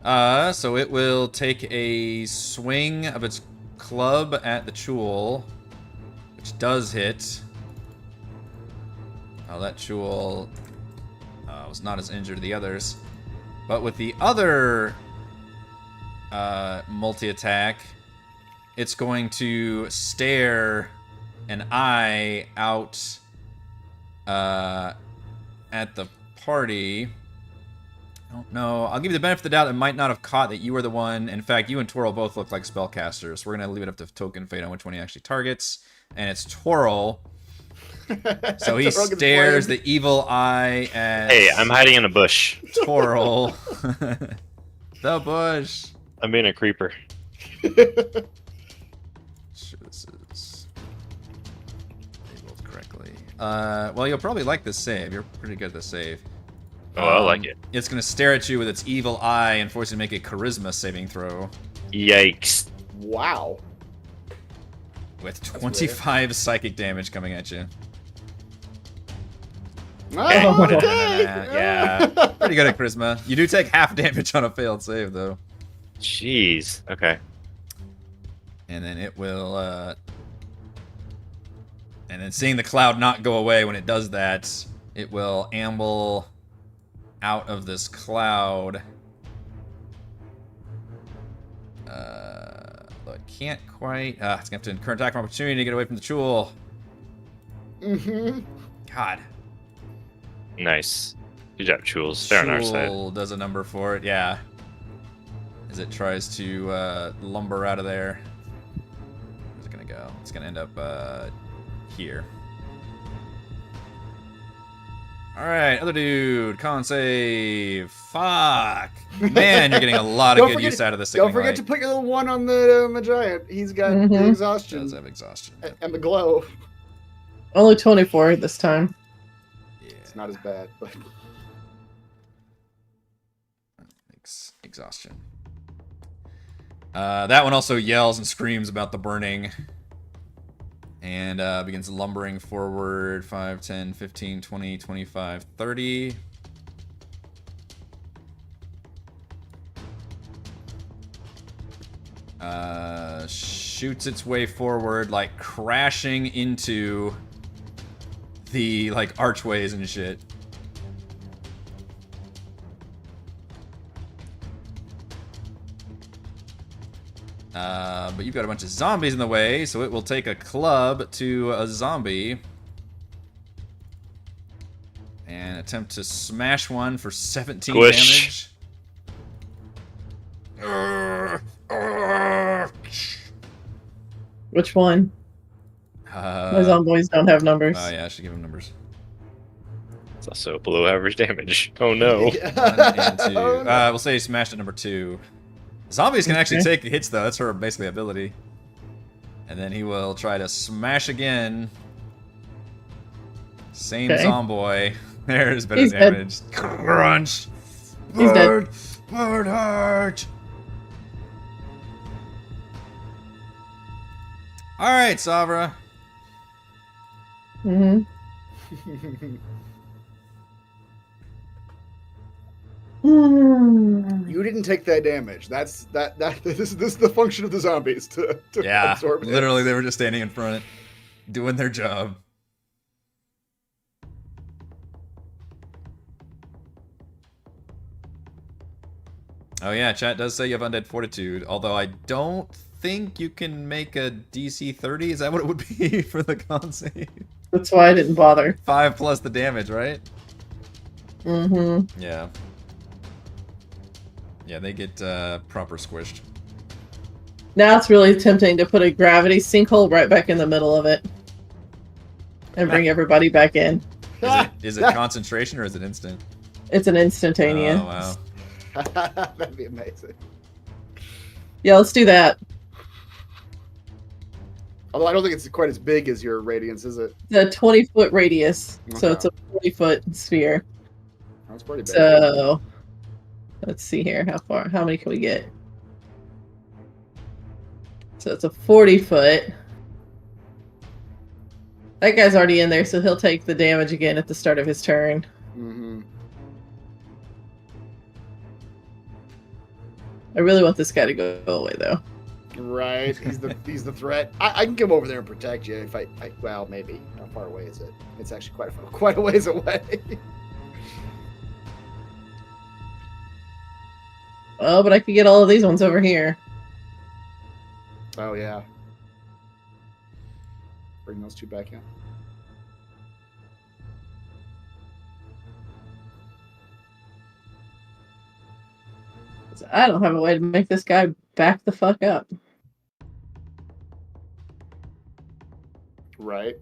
the... so it will take a swing of its club at the Chul, which does hit. Oh, that Chul was not as injured as the others. But with the other multi-attack, it's going to stare an eye out at the party. I don't know. I'll give you the benefit of the doubt. It might not have caught that you were the one. In fact, you and Twirl both look like spellcasters. We're going to leave it up to Token Fate on which one he actually targets. And it's Twirl. So he stares the evil eye at... Hey, I'm hiding in a bush. Twirl. The bush. I'm being a creeper. Sure, this is labeled correctly. Well, you'll probably like this save. You're pretty good at this save. Oh, I like it. It's going to stare at you with its evil eye and force you to make a charisma saving throw. Yikes. Wow. With 25 psychic damage coming at you. Oh, Put it in okay. that. Yeah, pretty good at charisma. You do take half damage on a failed save, though. Jeez. Okay. And then it will... and then seeing the cloud not go away when it does that, it will amble out of this cloud. Though it can't quite... it's going to have to incur attack from opportunity to get away from the Chul. Mm-hmm. God. Nice. Good job, Chules. They're on our side. Chul does a number for it, yeah. As it tries to lumber out of there. Where's it going to go? It's going to end up here. Alright, other dude. Con save. Fuck. Man, you're getting a lot of good use out of this. Don't forget to put your little one on the giant. He's got the He exhaustion does have exhaustion. and the glow. Only 24 this time. Yeah. It's not as bad, but Exhaustion. That one also yells and screams about the burning. And begins lumbering forward 5, 10, 15, 20, 25, 30. Shoots its way forward, like crashing into the like archways and shit. But you've got a bunch of zombies in the way, so it will take a club to a zombie and attempt to smash one for 17 Squish. damage. Which one? My zombies don't have numbers. Oh yeah, I should give him numbers. It's also below average damage. Oh no. 1 and 2. Oh, no. We'll say he smashed at number 2. Zombies can actually take the hits though. That's her basically ability. And then he will try to smash again. Same zomboy. There's better He's damage. Crunch. He's dead. Bird heart. All right, Savra. Mm-hmm. You didn't take that damage. That's that. This is the function of the zombies to Yeah, absorb hits. literally, they were just standing in front, doing their job. Oh yeah, chat does say you have undead fortitude, although I don't think you can make a DC 30. Is that what it would be for the con save? That's why I didn't bother. 5 plus the damage, right? Mm-hmm. Yeah. Yeah, they get proper squished. Now it's really tempting to put a gravity sinkhole right back in the middle of it. And bring everybody back in. Is it concentration or is it instant? It's an instantaneous. Oh, wow. That'd be amazing. Yeah, let's do that. Although I don't think it's quite as big as your radiance, is it? The 20-foot radius. So Okay. it's a 40-foot sphere. That's pretty big. So let's see here. How many can we get? So it's a 40-foot. That guy's already in there, so he'll take the damage again at the start of his turn. Mm-hmm. I really want this guy to go away, though. Right. He's the threat. I can come over there and protect you if I well, maybe. How far away is it? It's actually quite a ways away. Oh, but I could get all of these ones over here. Oh yeah. Bring those two back in. I don't have a way to make this guy back the fuck up. Right.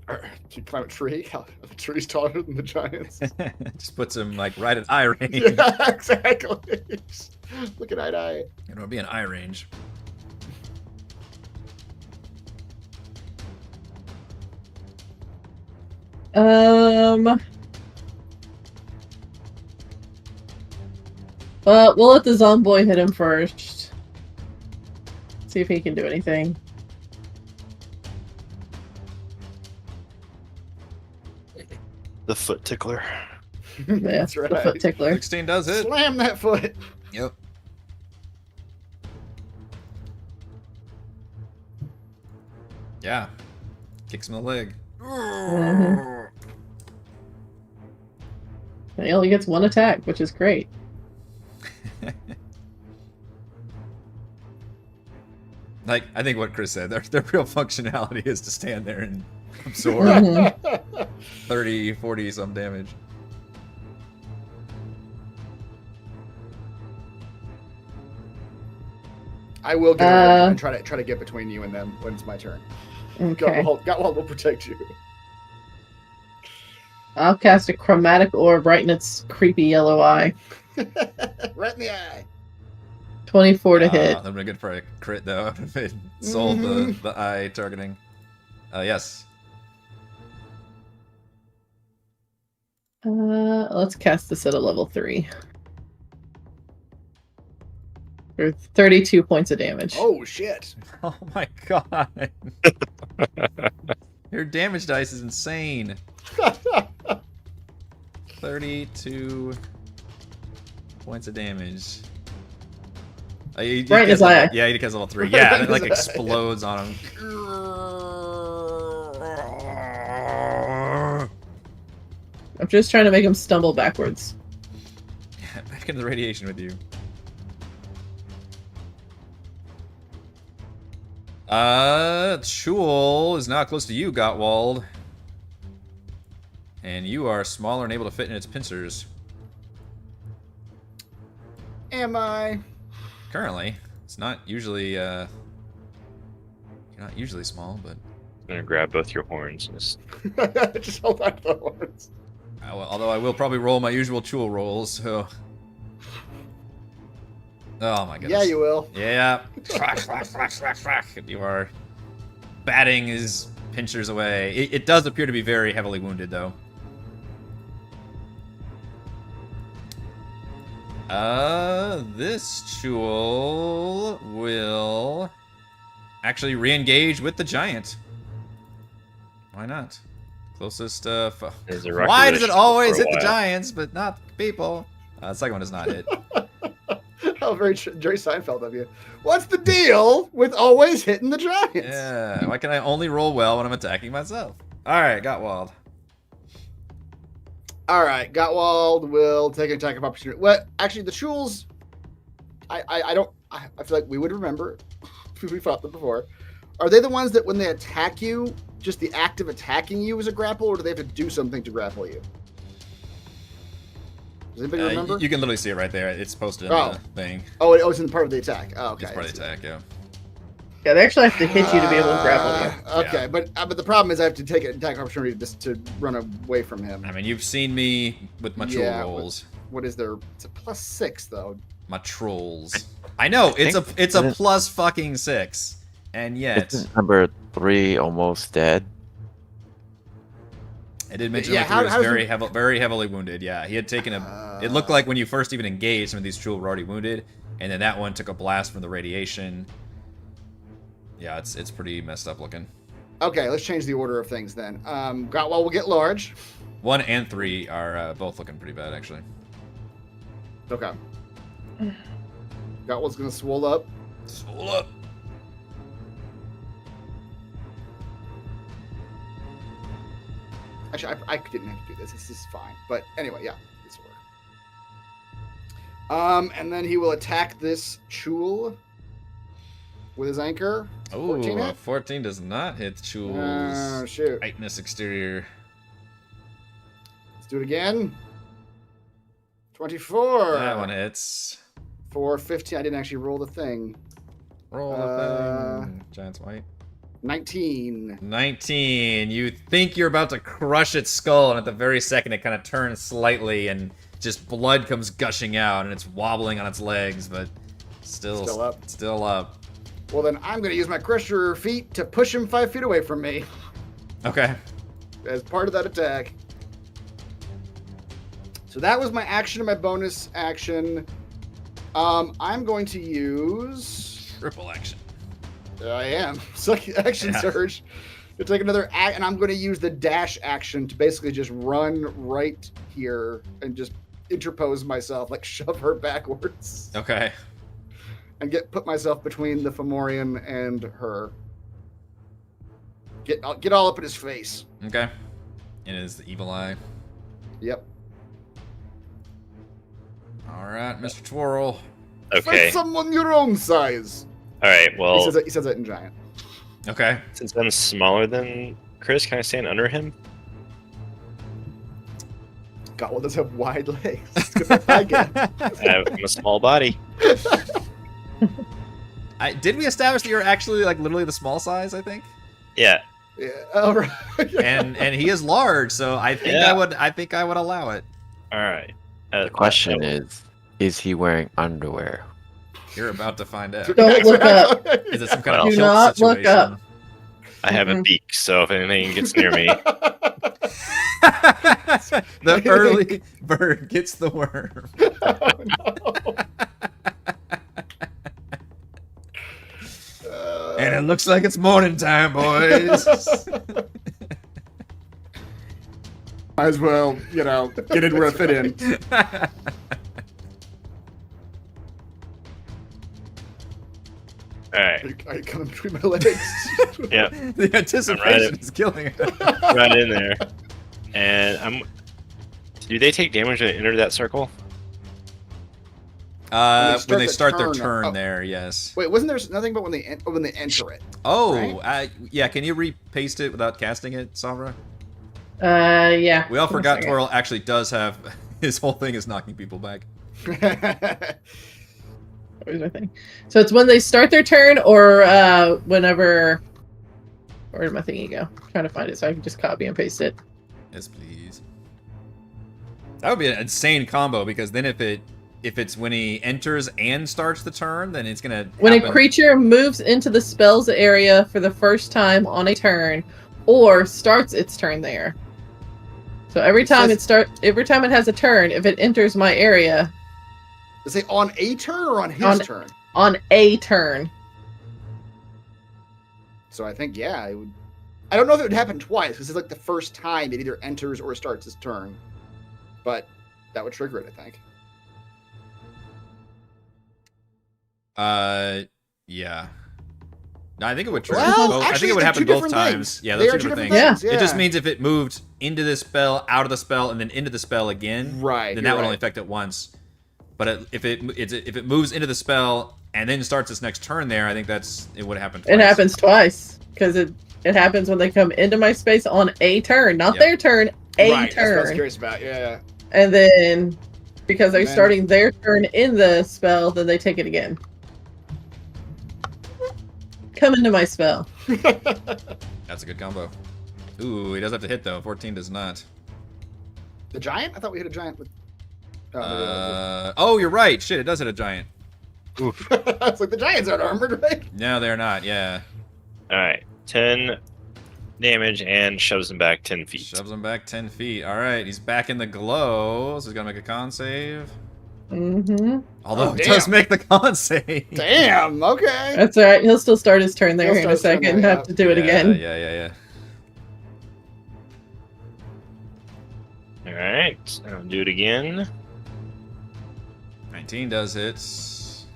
Do you climb a tree? The tree's taller than the giants. Just puts him like right at eye range. Yeah, exactly. Look at eye. It'll be an eye range. Well, we'll let the zomboy hit him first. See if he can do anything. The foot tickler. Yeah, That's right. the foot tickler. 16 does it. Slam that foot. Yep. Yeah. Kicks him in the leg. Mhm. He only gets one attack, which is great. Like, I think what Chris said, their real functionality is to stand there and absorb Mhm. 30, 40 some damage. I will get over there and try to get between you and them when it's my turn. Okay. Got will protect you. I'll cast a chromatic orb right in its creepy yellow eye. Right in the eye. 24 to hit. That would be good for a crit, though, if it solved the eye targeting. Yes. Let's cast this at a level 3. For 32 points of damage. Oh shit. Oh my god. Your damage dice is insane. 32 points of damage. He Right in his eye. Yeah, he gets level 3. Yeah, it like explodes on him. I'm just trying to make him stumble backwards. Yeah, back into the radiation with you. Chul is now close to you, Gottwald. And you are smaller and able to fit in its pincers. Am I? Currently. It's not usually, you're not usually small, but... I'm gonna grab both your horns and just... Just hold on to the horns. Although I will probably roll my usual Chul rolls, so... Oh my goodness. Yeah, you will. Yeah. You are batting his pinchers away. It does appear to be very heavily wounded, though. This Chul will actually re-engage with the giant. Why not? Closest, There's a rocket why does it relationship always for a hit the while. giants, but not people? The second one does not hit. How very Jerry Seinfeld of you. What's the deal with always hitting the giants? Yeah, why can I only roll well when I'm attacking myself? All right, got walled. All right, Gottwald will take an attack of opportunity. What? Actually, the Shuls, I feel like we would remember. We fought them before. Are they the ones that when they attack you, just the act of attacking you is a grapple, or do they have to do something to grapple you? Does anybody remember? You can literally see it right there. It's posted in the thing. Oh, it's in the part of the attack. Oh, okay. It's part of the attack, yeah. Yeah, they actually have to hit you to be able to grapple you. Okay, Yeah. but the problem is I have to take an attack opportunity just to run away from him. I mean, you've seen me with my troll rolls. What is there? It's a +6 though. My trolls. I know it's a plus fucking 6, and yet Isn't number 3 almost dead? I did mention Yeah, that he was very heavily wounded. Yeah, he had taken a. It looked like when you first even engaged, some of these troll were already wounded, and then that one took a blast from the radiation. Yeah, it's pretty messed up looking. Okay, let's change the order of things then. Gottwald will get large. 1 and 3 are both looking pretty bad, actually. Okay. Gottwald's gonna swole up. Swole up. Actually, I didn't have to do this. This is fine. But anyway, yeah, this will work. And then he will attack this Chul with his anchor. 14 Oh, hit? 14 does not hit Chul's Oh, shoot. tightness exterior. Let's do it again. 24. That one hits. For 15. I didn't actually roll the thing. Roll the thing. Giant's white. 19. 19. You think you're about to crush its skull, and at the very second, it kind of turns slightly, and just blood comes gushing out, and it's wobbling on its legs, but still up. Still up. Well, then I'm going to use my Crusher feat to push him 5 feet away from me Okay. as part of that attack. So that was my action and my bonus action. I'm going to use... Triple action. I am. Action surge to take another act, and I'm going to use the dash action to basically just run right here and just interpose myself, like shove her backwards, Okay. and put myself between the Fomorian and her. Get all up in his face. Okay. It is the evil eye. Yep. All right, Mr. Twirl. Okay. Find someone your own size. All right. Well, He says that in giant. Okay. since I'm smaller than Chris, can I stand under him? God, does have wide legs. I get it. I'm a small body. Did we establish that you're actually like literally the small size? I think. Yeah. Yeah. All right. And he is large, so I think Yeah. I think I would allow it. All right. The question is he wearing underwear? You're about to find out. Don't look up. Is it some kind of Do kilt not look situation? up. I have a beak, so if anything gets near me, The early bird gets the worm. And it looks like it's morning time, boys. Might as well, get in where I fit in. all right. Are you coming between my legs? Yeah, The anticipation is killing it. right in there. And do they take damage when they enter that circle? When they start their turn. turn Oh. there, yes. Wait, wasn't there nothing but when they enter it? Oh, yeah. Can you repaste it without casting it, Savra? Yeah. We all Give me a forgot second. Twirl actually does have his whole thing is knocking people back. Where's my thing? So it's when they start their turn, or whenever. Where did my thingy go? I'm trying to find it so I can just copy and paste it. Yes, please. That would be an insane combo because then if it's when he enters and starts the turn, then it's gonna When happen. a creature moves into the spell's area for the first time on a turn, or starts its turn there. So every time it has a turn, if it enters my area Is it on a turn or on his turn? on a turn, So I think it would. I don't know if it would happen twice because it's like the first time it either enters or starts his turn, but that would trigger it. I think. Yeah. No, I think it would trigger Well, both. I actually, think it would they're happen two both different times. things. Yeah, They those are two different different things. things, It just yeah. means if it moved into the spell, out of the spell, and then into the spell again, Right, then you're that would right. only affect it once. But if it moves into the spell and then starts its next turn there, I think it would happen twice. It happens twice because it happens when they come into my space on a turn, not Yep. their turn, a Right, that's what I was turn. curious about. Yeah. And then because they're And then- starting their turn in the spell, then they take it again. Come into my spell. That's a good combo. Ooh, he does have to hit though. 14 does not. The giant? I thought we hit a giant with. Oh, you're right. Shit, it does hit a giant. It's like the giants aren't armored, right? No, they're not. Yeah. All right, 10 damage and shoves him back 10 feet. Shoves him back 10 feet. All right, he's back in the glow. So he's gonna make a con save. Mm-hmm. Although Oh, it does damn. make the con save. Damn. Okay. That's all right. He'll still start his turn there He'll in a start his turn second. there, Have yeah. to do it again. Yeah. All right, I'll do it again. 19 does hit.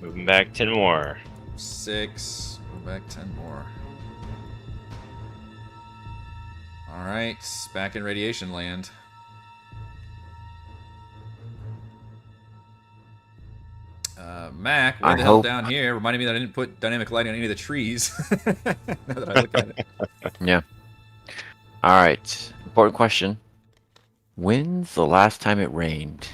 Moving back 10 more. 6. Move back 10 more. All right, back in radiation land. Mac, way I the hell hope- down here? Reminding me that I didn't put dynamic lighting on any of the trees. Now that I look at it. Yeah. All right. Important question. When's the last time it rained?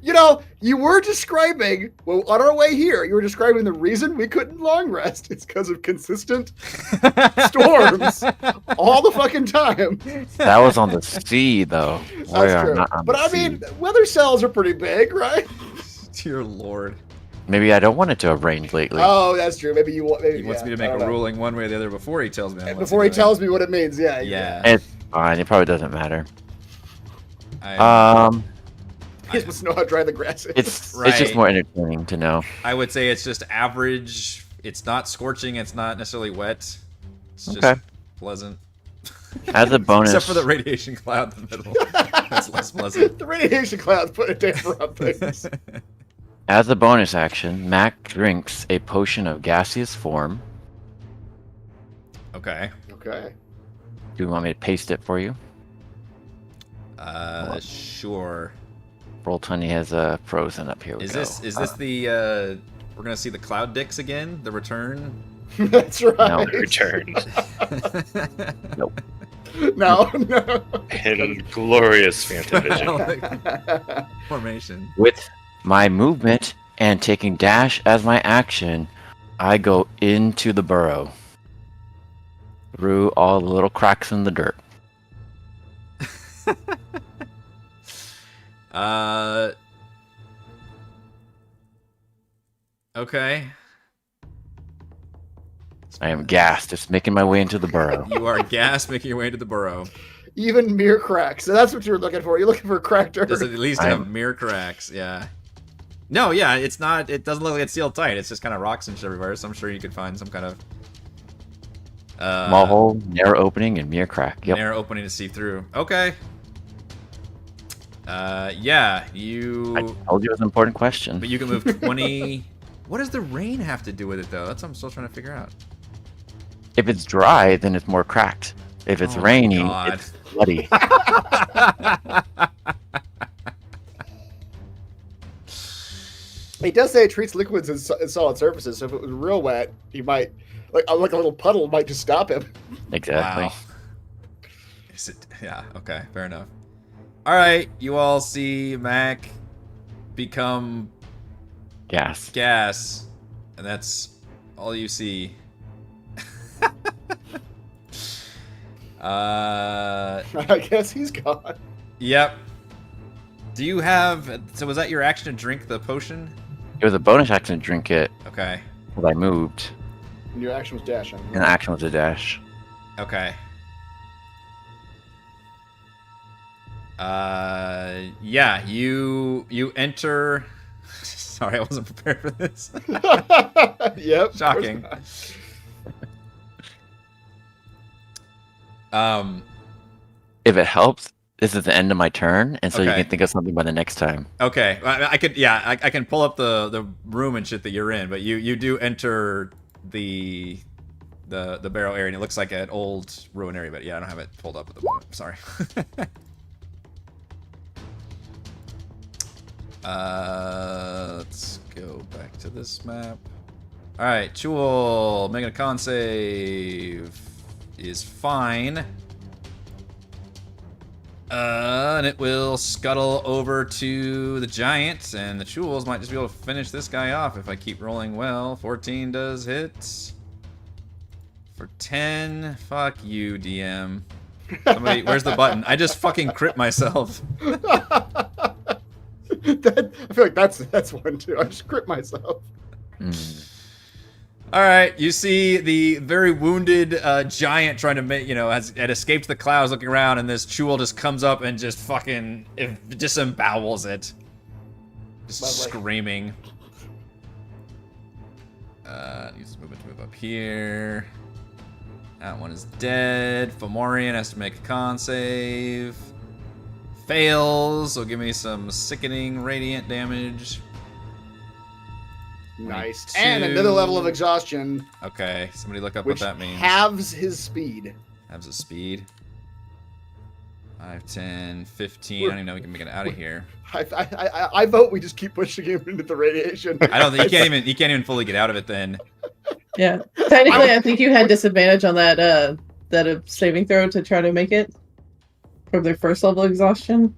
You know, you were describing, well, on our way here, you were describing the reason we couldn't long rest. It's because of consistent storms all the fucking time. That was on the sea, though. We That's are true. not on But the I sea. mean, weather cells are pretty big, right? Dear Lord. Maybe I don't want it to have rained lately. Oh, that's true. Maybe you want. Maybe, He wants yeah, me to I make don't a know. ruling one way or the other before he tells me. And before he tells me what it means, yeah. Yeah. It's fine. It probably doesn't matter. I He's supposed to know how dry the grass is. It's Right. just more entertaining to know. would say it's just average. It's not scorching. It's not necessarily wet. It's just Okay. pleasant. As a bonus, Except for the radiation cloud in the middle. That's less pleasant. The radiation clouds put a damper on things. as a bonus action, Mac drinks a potion of gaseous form. Okay. Okay. Do you want me to paste it for you? Sure. Roll20 has a frozen up here. We Is go. this the we're gonna see the cloud dicks again? The return? That's right. No. Returned No. in glorious phantom vision. Formation. With my movement and taking dash as my action, I go into the burrow through all the little cracks in the dirt. Okay. I am gassed, just making my way into the burrow. You are gas making your way into the burrow. Even mere cracks. So that's what you're looking for. You're looking for cracked dirt. Does it at least have mere cracks? Yeah. No, yeah, it's not. It doesn't look like it's sealed tight. It's just kind of rocks and shit everywhere. So I'm sure you could find some kind of Small hole, narrow opening, and mere crack. Yep. narrow opening to see through. Okay. Yeah, I you. told you it was an important question. But you can move 20. What does the rain have to do with it, though? That's what I'm still trying to figure out. If it's dry, then it's more cracked. If it's Oh my rainy, God. it's bloody. He does say it treats liquids as solid surfaces. So if it was real wet, he might, like a little puddle might just stop him. Exactly. Wow. Is it? Yeah. Okay. Fair enough. All right. You all see Mac become Gas. gas, and that's all you see. I guess he's gone. Yep. Do you have? So was that your action to drink the potion? It was a bonus action to drink it Okay. because I moved, And your action was dashing. and the action was a dash. Okay. Yeah. You enter. Sorry, I wasn't prepared for this. Yep. of course Shocking. not. If it helps, this is the end of my turn, and so you Okay. can think of something by the next time. Okay, I could. Yeah, I can pull up the room and shit that you're in, but you do enter the barrow area, and it looks like an old ruin area. But yeah, I don't have it pulled up at the moment. Sorry. Let's go back to this map. All right, Chul, making a con save is fine. And it will scuttle over to the giant, and the Chuls might just be able to finish this guy off if I keep rolling well. 14 does hit. For 10, fuck you, DM. Somebody, where's the button? I just fucking crit myself. I feel like that's one too. I just crit myself. All right, you see the very wounded giant trying to make, had escaped the clouds, looking around, and this Chul just comes up and just fucking disembowels it, just Lovely. screaming. Use movement to move up here. That one is dead. Fomorian has to make a con save. Fails, so give me some sickening radiant damage. Nice. 22. And another level of exhaustion, Okay, somebody look up which what that means. halves his speed. Halves his speed. 5, 10, 15. I don't even know we can make it out of here. I vote we just keep pushing him into the radiation. I don't think you can't even fully get out of it then. Yeah. Technically, I think you had disadvantage on that saving throw to try to make it from their first level exhaustion.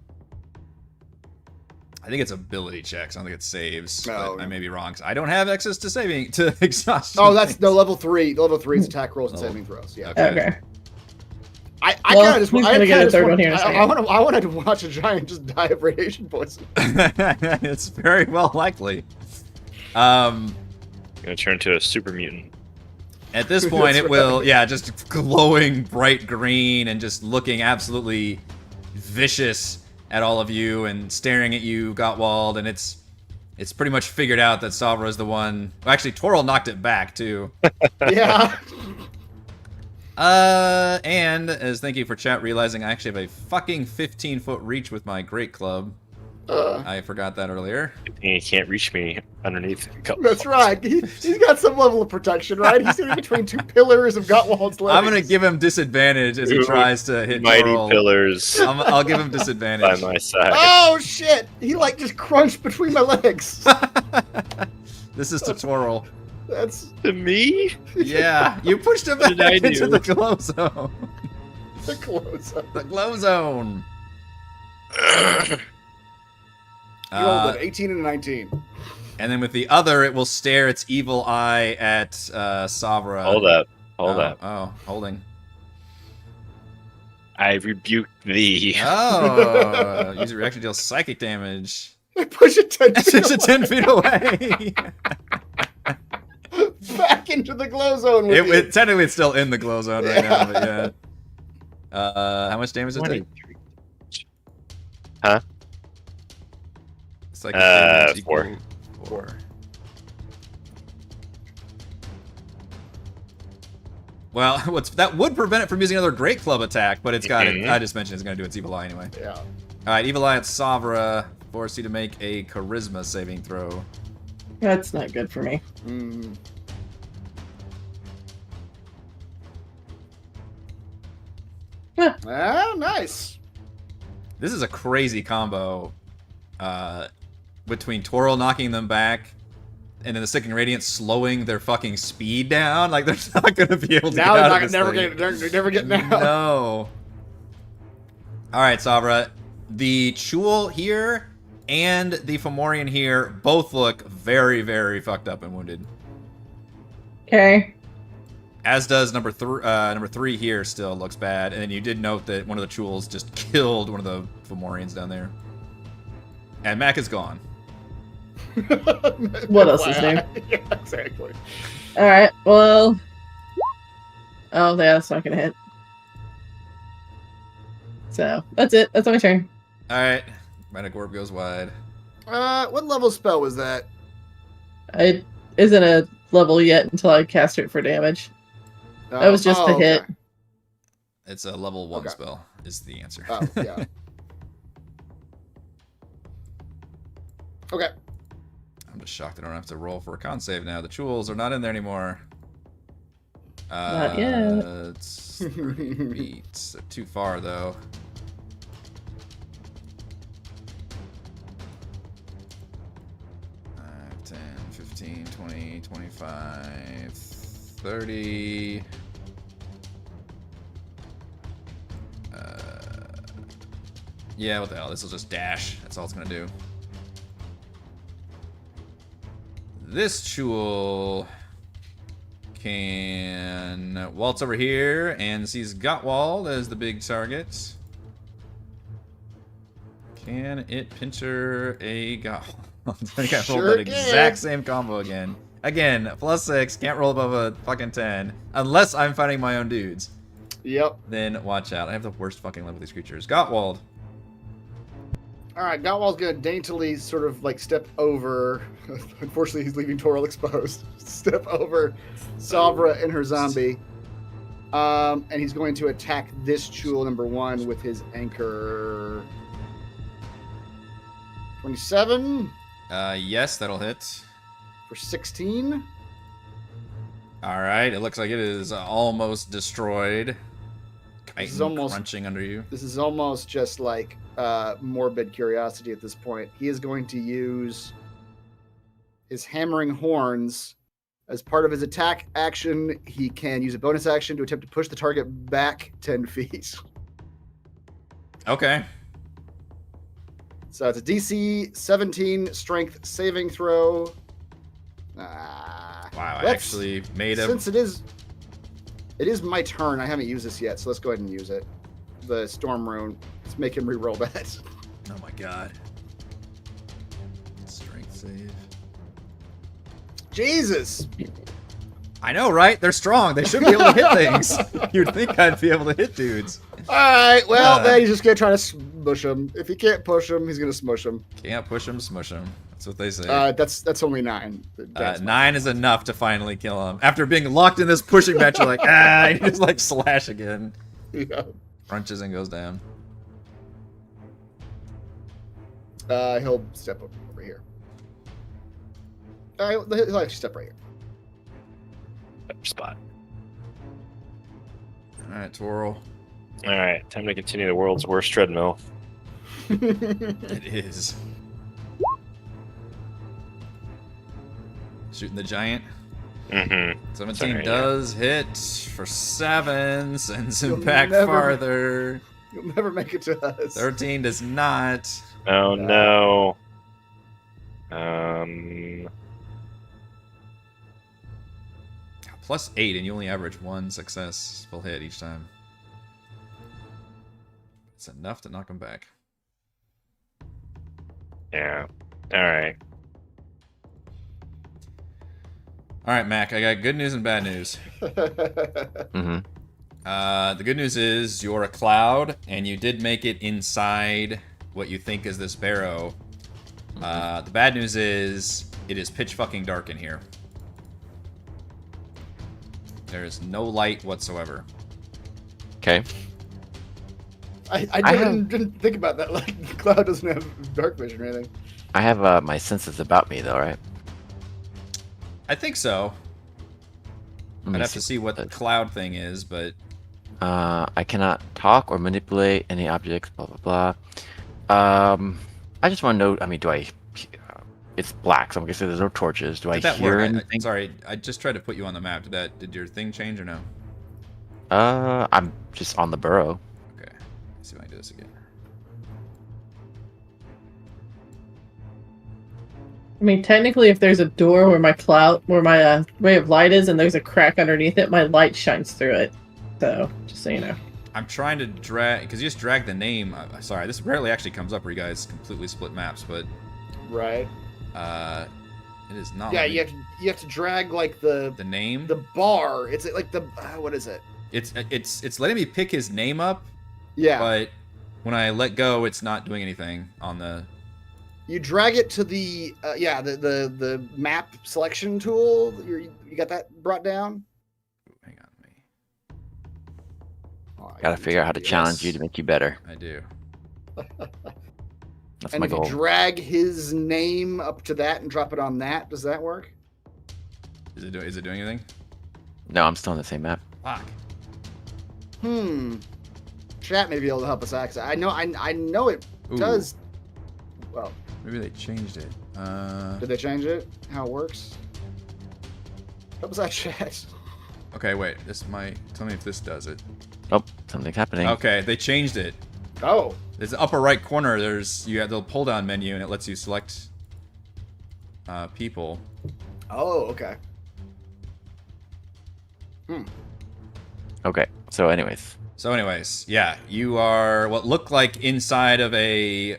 I think it's ability checks. I don't think it saves. No. But I may be wrong. 'Cause I don't have access to exhaustion. Oh, that's no level 3. Level 3 is attack rolls and Level- saving throws. Yeah. Okay. I Well, kind of just. who's I gonna get kinda a third just one here in a second? I wanted to watch a giant just die of radiation poison. It's very well likely. Gonna turn to a super mutant. At this point, That's it will, just glowing bright green and just looking absolutely vicious at all of you and staring at you, Gottwald, and it's pretty much figured out that Savra is the one. Well, actually, Toril knocked it back too. Yeah. And as thank you for chat realizing I actually have a fucking 15-foot reach with my great club. I forgot that earlier. He can't reach me underneath. a couple That's blocks. right. He's got some level of protection, right? He's sitting between two pillars of Gottwald's legs. I'm gonna give him disadvantage as he tries to hit Mighty Toril. pillars I'll give him by disadvantage. my side. Oh shit! He like just crunched between my legs. This is to Toril. That's To me? Yeah, you pushed him What back did I into do? the glow zone. the close up. The glow zone. You rolled an 18 and a 19. And then with the other, it will stare its evil eye at Savra. Hold up. Hold up. Oh, holding. I rebuke thee. Oh, use your reaction to deal psychic damage. Push it 10 feet It's 10 feet away. back into the glow zone with you. Technically, it's still in the glow zone right Yeah. now, but yeah. How much damage does it take? Huh? Psychic damage 4. equal 4. Well, that would prevent it from using another Great Club attack, but it's got it. I just mentioned it's going to do its evil eye anyway. Yeah. All right, evil eye at Savra. Force you to make a charisma saving throw. That's not good for me. Mm. Ah, nice. This is a crazy combo between Toril knocking them back and then the Sickening Radiant slowing their fucking speed down. Like, they're not going to be able to Now get out they're of this never thing. they're never getting out. No. All right, Savra. The Chul here and the Fomorian here both look very, very fucked up and wounded. Okay. As does number 3 here still looks bad. And then you did note that one of the Chuls just killed one of the Fomorians down there. And Mac is gone. What else is there? Yeah, exactly. Alright, well. Oh, yeah, that's not gonna hit. So, that's it. That's my turn. All right. Medic Orb goes wide. What level spell was that? It isn't a level yet until I cast it for damage. That was just a hit. okay. It's a level 1 Okay. spell is the answer. Oh, yeah. Okay. I'm just shocked I don't have to roll for a con save now. The tools are not in there anymore. Not yet. It's 30 feet. They're too far, though. Five, 10, 15, 20, 25, 30. Yeah, what the hell? This will just dash. That's all it's gonna do. This tool can waltz over here and sees Gottwald as the big target. Can it pincher a Gottwald? I think I rolled that exact same combo again. Again, +6, can't roll above a fucking 10. Unless I'm fighting my own dudes. Yep. Then watch out. I have the worst fucking luck with these creatures. Gottwald. Alright, Gottwald's gonna daintily sort of like step over. Unfortunately, he's leaving Toril exposed. Step over Savra and her zombie. And he's going to attack this Chul number 1 with his anchor. 27 Yes, that'll hit. for 16. Alright, it looks like it is almost destroyed. This is Chitin almost- crunching under you. This is almost just like morbid curiosity at this point. He is going to use his hammering horns as part of his attack action. He can use a bonus action to attempt to push the target back 10 feet. Okay. So it's a DC 17 strength saving throw. Wow, I Let's- actually made a... Since it is my turn, I haven't used this yet, so let's go ahead and use it. The storm rune. Let's make him re-roll that. Oh my god. Strength save. Jesus! I know, right? They're strong. They should be able to hit things. You'd think I'd be able to hit dudes. Alright, well, then he's just gonna try to smush him. If he can't push him, he's gonna smush him. Can't push him, smush him. That's what they say. That's only 9. 9 is enough to finally kill him. After being locked in this pushing match, you're like, you just like slash again. Yeah. Crunches and goes down. He'll step over here. He'll actually step right here. Better spot. Alright, Twirl. Alright, time to continue the world's worst treadmill. It is. Shooting the giant. Mm-hmm. 17 Sorry, does hit for 7, sends him You'll back never- farther. You'll never make it to us. 13 does not. Oh no. +8, and you only average 1 successful hit each time. It's enough to knock him back. Yeah. Alright. Alright, Mac, I got good news and bad news. Mm-hmm. The good news is you're a cloud, and you did make it inside what you think is this barrow. The bad news is it is pitch fucking dark in here. There is no light whatsoever. Okay. I didn't think about that. Like, Cloud doesn't have dark vision or anything. I have my senses about me, though, right? I think so. Let me I'd have to see what the cloud thing is, but I cannot talk or manipulate any objects, blah, blah, blah. I just want to know, I mean, do I... It's black, so I'm guessing there's no torches. Do I did that hear work? anything? Sorry, I just tried to put you on the map. Did your thing change or no? I'm just on the burrow. Okay. Let's see if I can do this again. I mean, technically, if there's a door where my ray of light is, and there's a crack underneath it, my light shines through it. So, just so you know. I'm trying to drag, because you just drag the name. Sorry, this rarely actually comes up where you guys completely split maps, but Right. it is not. Yeah, letting me- you have to drag like the name. bar. It's like the what is it? It's letting me pick his name up, Yeah. but when I let go, it's not doing anything on the. You drag it to the the map selection tool. You got that brought down? Hang on, me. Oh, I Gotta figure out how to challenge you to make you better. I do. That's And my if goal. you drag his name up to that and drop it on that, does that work? Is it doing anything? No, I'm still on the same map. Fuck. Chat may be able to help us out. 'Cause I know it Ooh. does. Well, Maybe they changed it. did they change it? How it works? Help us out, chat. Okay, wait. This might tell me if this does it. Oh, something's happening. Okay, they changed it. Oh, There's the upper right corner. You have the pull down menu, and it lets you select people. okay. Okay. So, anyways, So, anyways, yeah, you are what looked like inside of a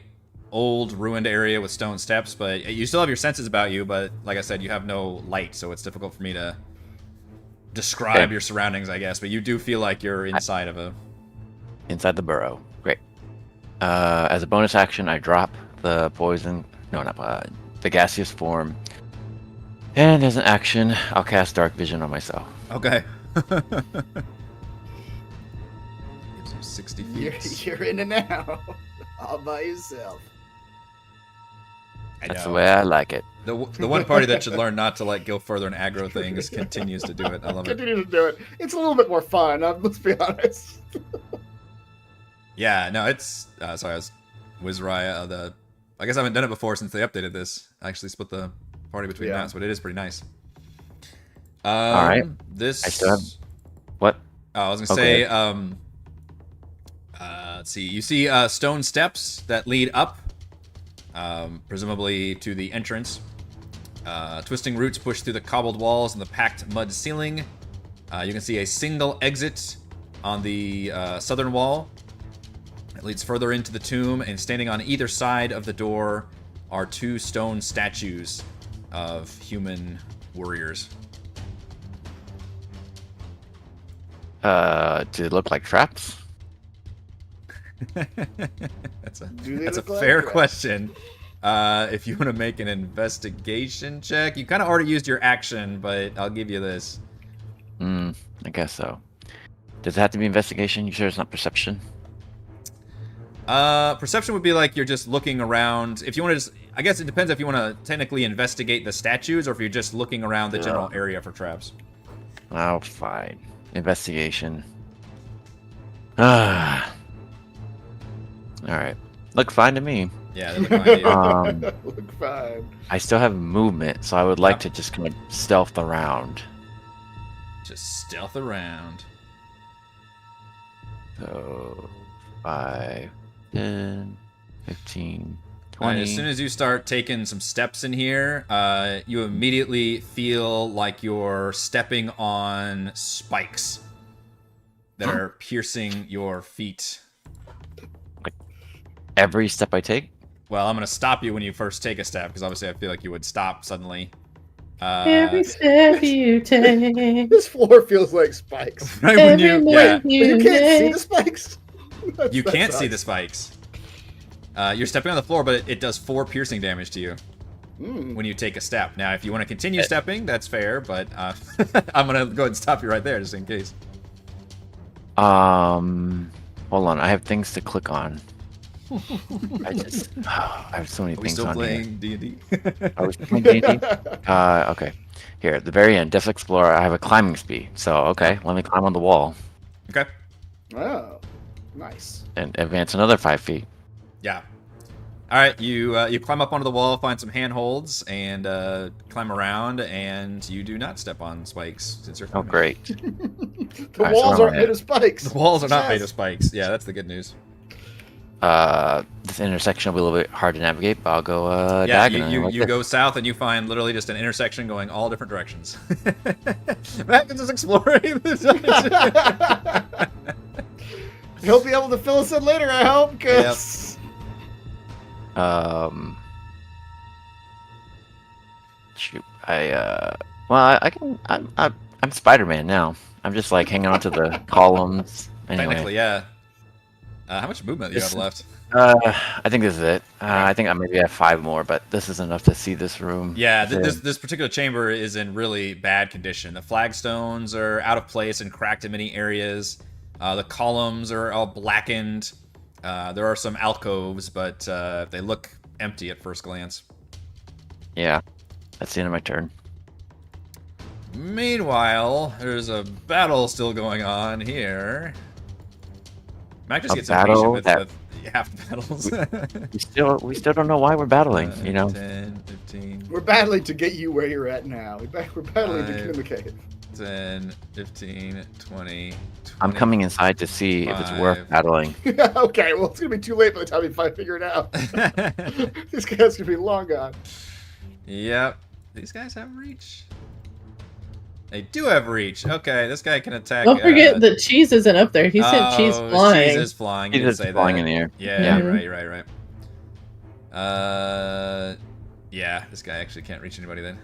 old ruined area with stone steps, but you still have your senses about you. But like I said, you have no light, so it's difficult for me to describe Okay. your surroundings, I guess. But you do feel like you're inside of a. inside the burrow. Great. As a bonus action, I drop the poison. No, not the gaseous form. And as an action, I'll cast Dark Vision on myself. Okay. Gives you 60 feet. You're in and out all by yourself. I That's know. the way I like it. The one party that should learn not to like go further and aggro things continues to do it. I love it. Continue to do it. It's a little bit more fun. Let's be honest. Yeah, no, it's sorry, I was Wizraya. I guess I haven't done it before since they updated this. I actually split the party between Yeah. maps, but it is pretty nice. All right. This I still have what? Oh, I was gonna Okay. say, let's see. You see stone steps that lead up, presumably to the entrance. Twisting roots push through the cobbled walls and the packed mud ceiling. You can see a single exit on the southern wall. It leads further into the tomb, and standing on either side of the door are two stone statues of human warriors. Do they look like traps? That's a Do they that's a look like fair traps? question. If you want to make an investigation check, you kind of already used your action, but I'll give you this. I guess so. Does it have to be investigation? You sure it's not perception? Perception would be like you're just looking around. If you want to just, I guess it depends if you want to technically investigate the statues or if you're just looking around the general area for traps. Oh, fine. Investigation. Ah. All right. Look fine to me. Yeah, they look fine to you. Look fine. I still have movement, so I would like to just kind of stealth around. Just stealth around. So, 5, 10, 15, All 20. right, as soon as you start taking some steps in here, you immediately feel like you're stepping on spikes that are piercing your feet. Every step I take? Well, I'm going to stop you when you first take a step, because obviously I feel like you would stop suddenly. Every step you take. This floor feels like spikes. Right when Every you, yeah, move But you can't see make. the spikes. you That can't see sucks. the spikes. You're stepping on the floor, but it does 4 piercing damage to you when you take a step. Now, if you want to continue stepping, that's fair, but I'm going to go ahead and stop you right there, just in case. Hold on. I have things to click on. I have so many Are we things still on playing D&D? here. Are we still playing D&D? Okay. Here, at the very end, Depth Explorer, I have a climbing speed. So, okay, let me climb on the wall Okay. Oh, nice. and advance another 5 feet. Yeah. All right, you climb up onto the wall, find some handholds, and climb around, and you do not step on spikes since you're Oh, climbing. great. The Alright, walls so aren't made of spikes. The walls are not Yes. made of spikes. Yeah, that's the good news. This intersection will be a little bit hard to navigate, but I'll go Yeah, diagonally. you go south and you find literally just an intersection going all different directions. Matt is just exploring the dungeon. He'll be able to fill us in later, I hope. 'Cause Shoot. I can. I'm Spider-Man now. I'm just like hanging onto the columns. Anyway. Technically, yeah. How much movement do you have left? I think this is it. I think I maybe have 5 more, but this is enough to see this room. Yeah, this particular chamber is in really bad condition. The flagstones are out of place and cracked in many areas. The columns are all blackened. There are some alcoves, but they look empty at first glance. Yeah, that's the end of my turn. Meanwhile, there's a battle still going on here. Mac just A gets impatient battle with half the battles. We still don't know why we're battling. 10, 15. We're battling to get you where you're at now. We're battling to get in the 5, cave. 10, 15, 20. I'm coming inside to see if it's worth 5. battling. Okay, well, it's gonna be too late by the time we figure it out. These guys are gonna be long gone. Yep. These guys have reach. They do have reach. Okay, this guy can attack. Don't forget that Cheese isn't up there. He sent Cheese flying. Cheese is flying. Cheese You did is say flying that. in the air. Yeah, Yeah. right. Yeah, this guy actually can't reach anybody then.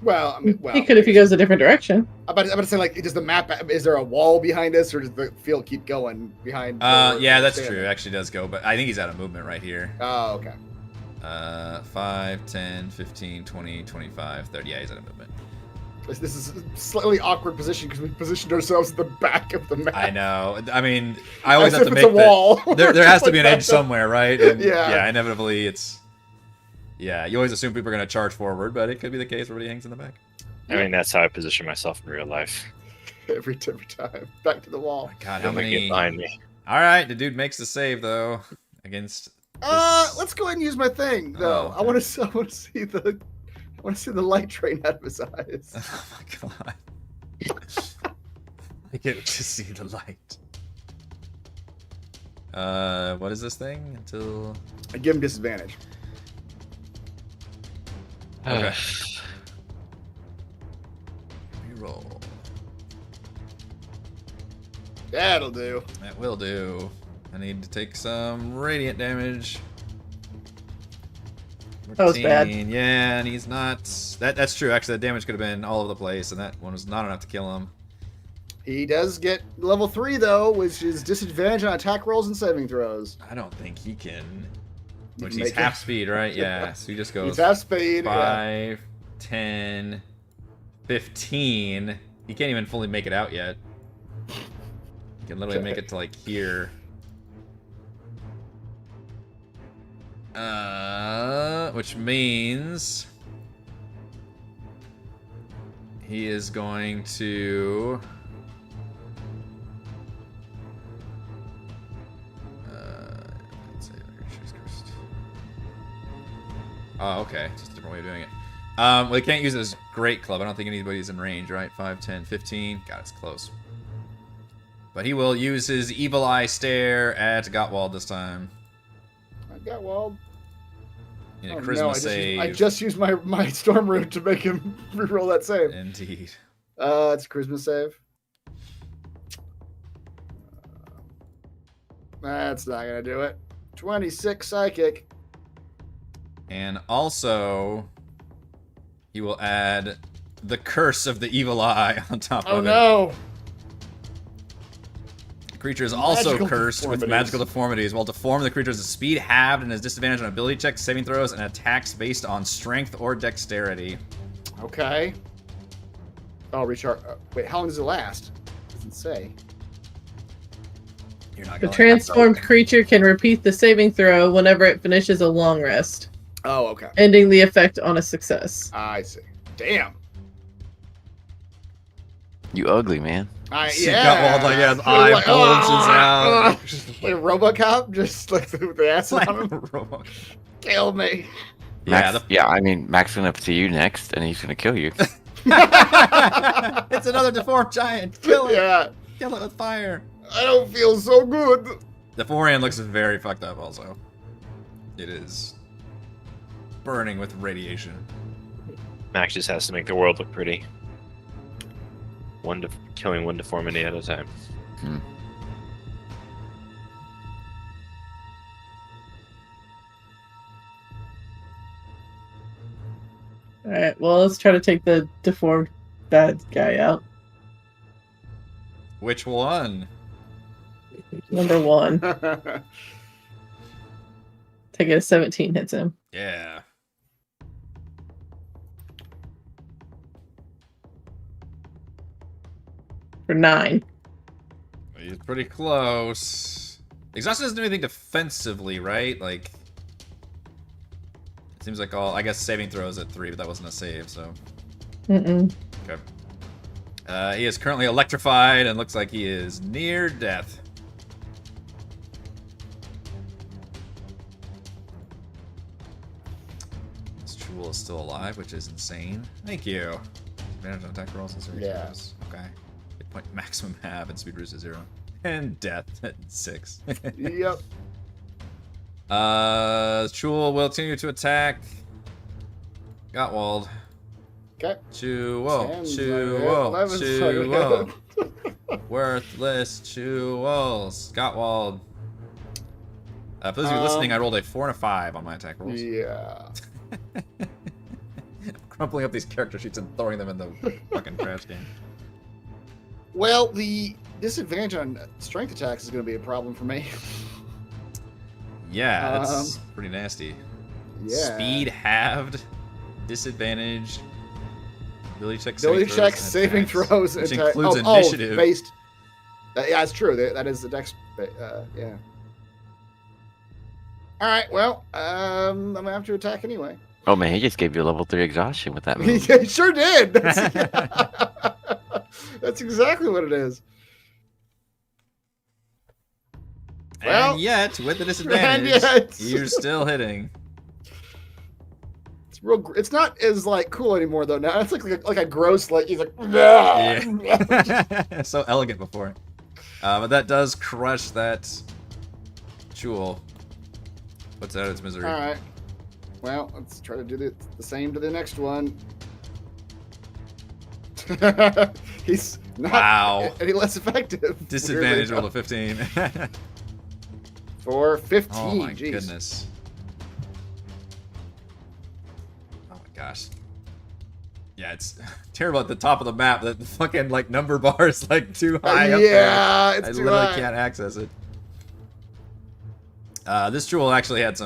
Well, He could if he goes a different direction. I'm about to say, like, does the map? Is there a wall behind us, or does the field keep going behind? Yeah, that's true. It actually does go, but I think he's out of movement right here. Oh, okay. 5, 10, 15, 20, 25, 30. Yeah, he's out of movement. This is a slightly awkward position because we positioned ourselves at the back of the map. I know. I mean, I always As have if to it's make a wall. There has to be an Like edge somewhere, right? And Yeah. inevitably it's. Yeah, you always assume people are going to charge forward, but it could be the case where he hangs in the back. I mean, that's how I position myself in real life. every time. Back to the wall. God, how Don't make it many? behind me. All right, the dude makes the save though against. Let's go ahead and use my thing though. Oh, I want to see the light drain out of his eyes. Oh my god! I get to see the light. What is this thing? Until. I give him disadvantage. Okay. Reroll. That'll do. That will do. I need to take some radiant damage. That was bad. 14. Yeah, and he's not. That's true. Actually, that damage could have been all over the place, and that one was not enough to kill him. He does get level 3 though, which is disadvantage on attack rolls and saving throws. I don't think he can. You Which can he's make half it. speed, right? Yeah. So he just goes He's half speed. Yeah. 5, 10, 15. He can't even fully make it out yet. He can literally make it to like here. Which means he is going to. Let's say choose cursed. Oh, okay. Just a different way of doing it. Well, he can't use his great club. I don't think anybody's in range, right? 5, 10, 15. God, it's close. But he will use his evil eye stare at Gottwald this time. I got walled. In a Oh, charisma no, save. I just used my storm root to make him reroll that save. Indeed. It's a charisma save. That's not gonna do it. 26 psychic. And also, he will add the curse of the evil eye on top Oh of it. no! The creature is also Magical cursed with deformities. magical deformities. While deformed, the creature's speed halved and has disadvantage on ability checks, saving throws, and attacks based on strength or dexterity. Okay. Oh, recharge. Wait, how long does it last? Doesn't say. You're not The gonna transformed creature can repeat the saving throw whenever it finishes a long rest, Oh, okay. ending the effect on a success. I see. Damn. You ugly, man. See Gottwald, like, his eye Like, bulges out. Like a RoboCop, just like the acid Like on him. Robo- Kill me. Yeah, Max, I mean, Max gonna see you next, and he's gonna kill you. It's another deformed giant. Kill it. Yeah. Kill it with fire. I don't feel so good. The forehand looks very fucked up also. It is burning with radiation. Max just has to make the world look pretty. Killing one deformity at a time. Alright, well, let's try to take the deformed bad guy out. Which one? Number 1. Take it a 17 hits him. Yeah. For 9. He's pretty close. Exhaustion doesn't do anything defensively, right? Like, it seems like all, I guess saving throws at 3, but that wasn't a save, so. Mm-mm. Okay. He is currently electrified and looks like he is near death. This Jewel is still alive, which is insane. Thank you. Advantage on attack rolls and saving throws. Okay. Hit point maximum half and speed reduced to 0. And death at 6. Yep. Jewel will continue to attack. Gottwald. Okay. Jewel. 10's Jewel. like it, 11's Jewel. like it. Worthless Jewels. Gottwald. For those of you listening, I rolled a 4 and a 5 on my attack rolls. Yeah. I'm crumpling up these character sheets and throwing them in the fucking trash can. Well, the disadvantage on strength attacks is going to be a problem for me. Yeah, that's pretty nasty. Yeah. Speed halved, disadvantage, ability check, saving throws, which attack- includes initiative. Based. Yeah, it's true. That is the dex. Yeah. All right. Well, I'm gonna have to attack anyway. Oh man, he just gave you a level 3 exhaustion with that move. He sure did. That's exactly what it is. Well, And yet, with the disadvantage, you're still hitting. It's real. It's not as like cool anymore though. Now it's like a gross like he's like. Yeah. So elegant before. But that does crush that Jewel. Puts out its misery. All right. Well, let's try to do the same to the next one. He's not any less effective. Disadvantage roll to 15. For 15. Oh my Jeez. goodness. Oh my gosh. Yeah, it's terrible at the top of the map. The fucking like number bar is like too high up there. Yeah, it's I too literally high. can't access it. This Jewel actually had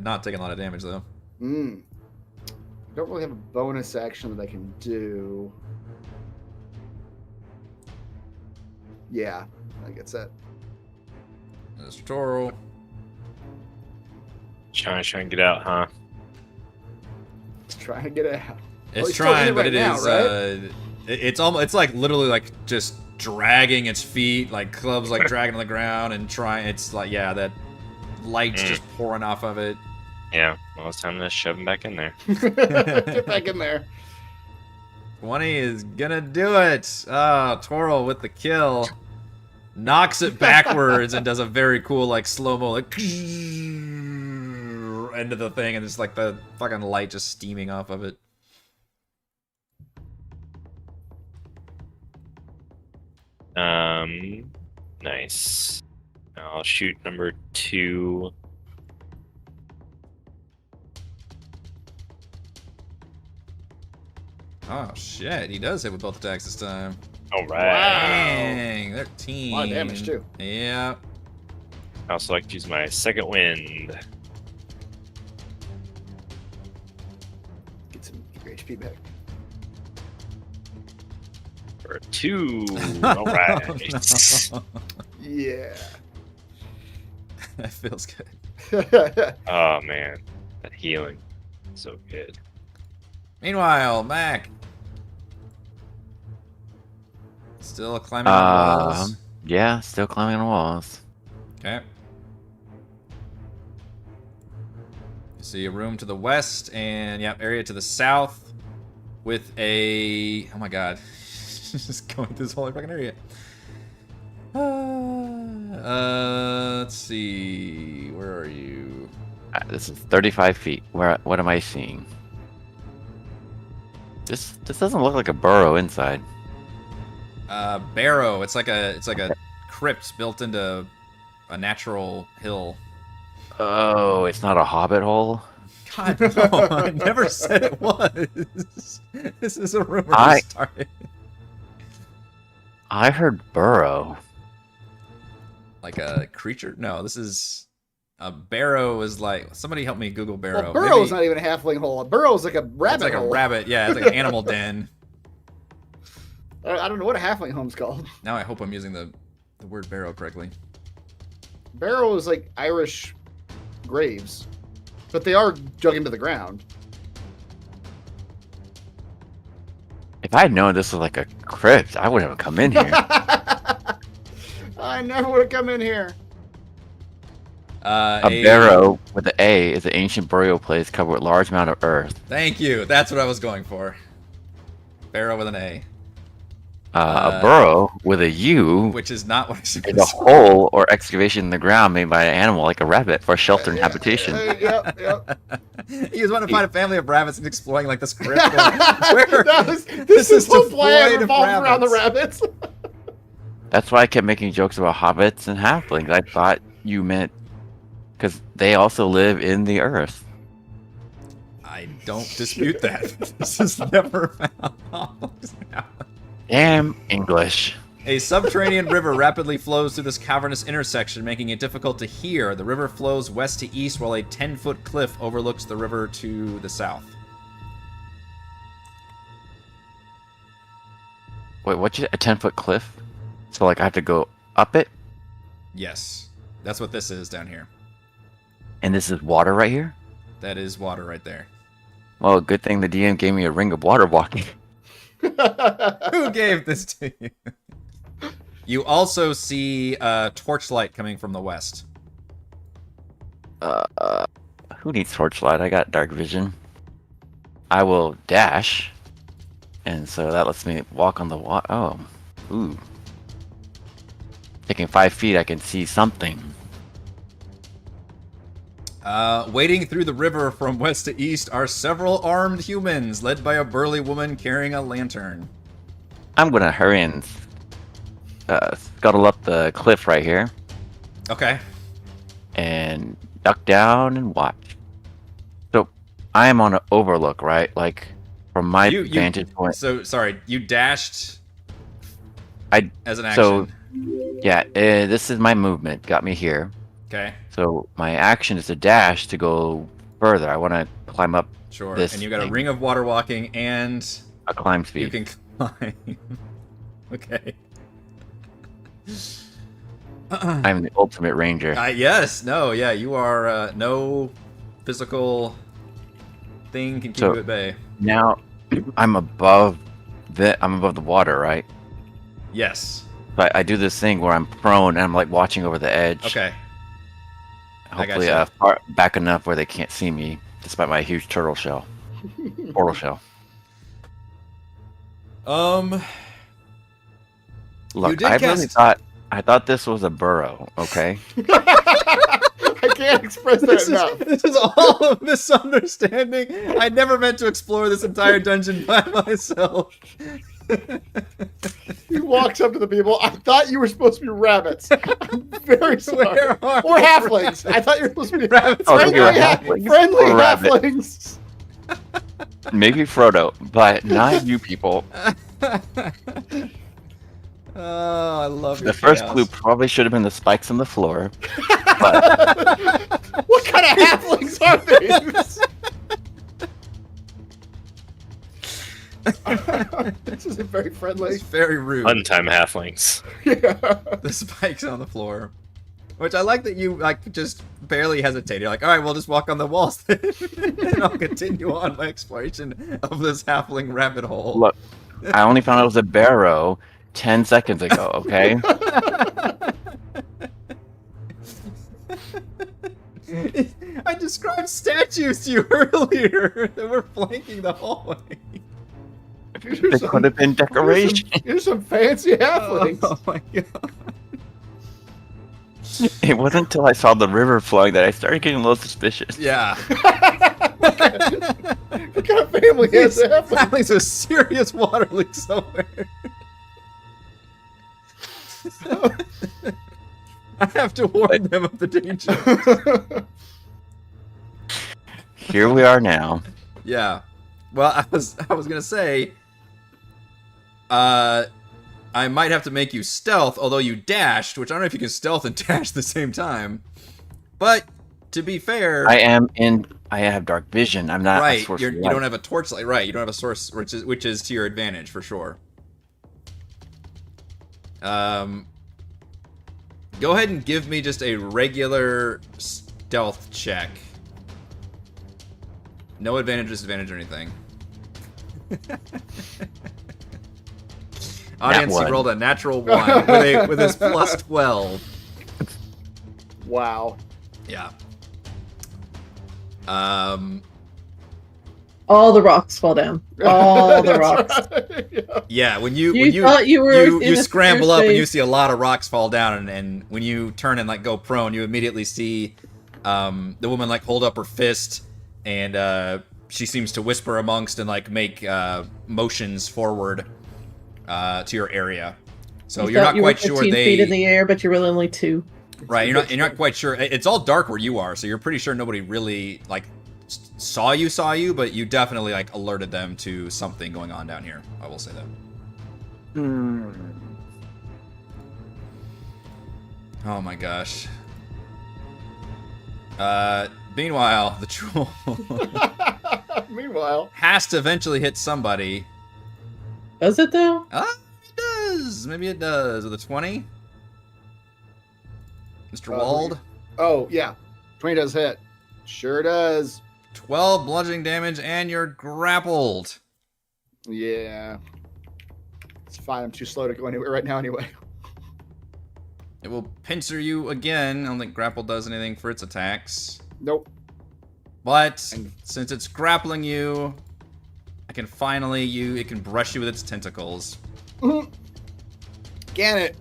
not taken a lot of damage though. I don't really have a bonus action that I can do. Yeah, I guess that. There's Toro. Trying to get out, huh? It's trying to get it out. It's he's still in trying, it but right it now, is. right? It's almost. It's like literally like just dragging its feet, like clubs, like dragging on the ground and trying. It's like that light's just pouring off of it. Yeah, well, it's time to shove him back in there. Get back in there. 20 is gonna do it. Toro with the kill. Knocks it backwards and does a very cool like slow-mo like end of the thing, and it's like the fucking light just steaming off of it. Nice. I'll shoot number 2. Oh shit, he does hit with both attacks this time. All right. Dang, 13. A lot of damage too. Yeah. I also like to use my second wind. Get your HP back. For 2. All right. Oh, no. Yeah. That feels good. Oh man, that healing, so good. Meanwhile, Mac. Still climbing on walls. Yeah, still climbing on walls. Okay. You see a room to the west and area to the south with a oh my god. Just going through this whole fucking area. Let's see. Where are you? This is 35 feet. What am I seeing? This doesn't look like a burrow inside. Barrow. It's like a crypt built into a natural hill. Oh, it's not a hobbit hole? God, no, I never said it was. This is a rumor that started. I heard burrow. Like a creature? No, this is a barrow. Is like somebody help me Google barrow. Well, burrow's not even a halfling hole. A burrow's like a rabbit It's like hole. a rabbit. Yeah, it's like an animal den. I don't know what a halfling home's called. Now I hope I'm using the word barrow correctly. barrow is like Irish graves, but they are dug into the ground. If I had known this was like a crypt, I wouldn't have come in here. I never would have come in here. A barrow with an A is an ancient burial place covered with large amount of earth. Thank you. That's what I was going for. Barrow with an A. A burrow with a U, Which is not what I is a supposed to. hole or excavation in the ground made by an animal like a rabbit for shelter and habitation. Yep. He was wanting to find a family of rabbits and exploring like this crypt. Where? This is is whole plan devoid of revolves around the rabbits. That's why I kept making jokes about hobbits and halflings. I thought you meant because they also live in the earth. I don't dispute that. This is never found. Damn English. A subterranean river rapidly flows through this cavernous intersection, making it difficult to hear. The river flows west to east, while a 10-foot cliff overlooks the river to the south. Wait, what's a 10-foot cliff? So like I have to go up it, Yes, that's what this is down here. and this is water right here? That is water right there. Well, good thing the DM gave me a ring of water walking. Who gave this to you? You also see torchlight coming from the west. Who needs torchlight? I got dark vision. I will dash, and so that lets me walk on the water. Oh, ooh. Taking 5 feet, I can see something. Wading through the river from west to east are several armed humans, led by a burly woman carrying a lantern. I'm gonna hurry and scuttle up the cliff right here Okay. and duck down and watch. So I am on an overlook, right? Like from my vantage point. So, sorry, you dashed as an action. So yeah, this is my movement. Got me here. Okay, So my action is to dash to go further. I want to climb up sure. this And you got a thing. ring of water walking, and a climb you speed. can climb. Okay. I'm the ultimate ranger. Yes, no, yeah, you are. No physical thing can keep So- you at bay. Now I'm above the water, right? Yes. But I do this thing where I'm prone and I'm like watching over the edge. Okay. I Hopefully, gotcha. far back enough where they can't see me, despite my huge turtle shell, portal shell. Look, did I really cast- I thought this was a burrow. Okay. I can't express that enough. This is all a misunderstanding. I never meant to explore this entire dungeon by myself. He walks up to the people. I thought you were supposed to be rabbits. I'm very sorry. Where are Or the halflings. I thought you were supposed to be rabbits? Oh, friendly, you were halflings friendly or rabbit? halflings. Maybe Frodo, but not you people. Oh, I love The your first chaos. clue probably should have been the spikes on the floor. But What kind of halflings are these? This isn't very friendly. It's very rude. Untime halflings. Yeah. The spikes on the floor. Which I like that you like just barely hesitate. You're like, all right, we'll just walk on the walls then. And I'll continue on my exploration of this halfling rabbit hole. look, I only found out it was a barrow 10 seconds ago, okay? I described statues to you earlier that were flanking the hallway. They could have been decoration. You're some fancy halflings. Oh my god. It wasn't until I saw the river flowing that I started getting a little suspicious. Yeah. What kind of family is that? Halflings with serious water leak somewhere. I have to warn them of the danger. Here we are now. Yeah. Well, I was gonna say, I might have to make you stealth, although you dashed, which I don't know if you can stealth and dash at the same time. But to be fair, I have dark vision. I'm not a right, source you of don't light. have a torchlight. Right, you don't have a source, which is to your advantage for sure. Go ahead and give me just a regular stealth check. No advantage, disadvantage, or anything. Audience, he rolled a natural 1 with his plus 12. Wow. Yeah. All the rocks fall down. All the rocks. Right. Yeah, when you thought you were in you a scramble secure up and you space. see a lot of rocks fall down, and when you turn and like go prone, you immediately see the woman like hold up her fist, and she seems to whisper amongst and like make motions forward to your area. So you're not quite sure 15 feet in the air, but you're really only 2. Right, you're not quite sure. It's all dark where you are, so you're pretty sure nobody really like saw you, but you definitely like alerted them to something going on down here. I will say that. Oh my gosh. Meanwhile, the troll Meanwhile, has to eventually hit somebody. Does it though? It does. Maybe it does with a 20. Mr. Wald. oh yeah, 20 does hit. Sure does. 12 bludgeoning damage, and you're grappled. Yeah. It's fine. I'm too slow to go anywhere right now anyway. It will pincer you again. I don't think grapple does anything for its attacks. Nope. But since it's grappling you, I can finally it can brush you with its tentacles. Can it?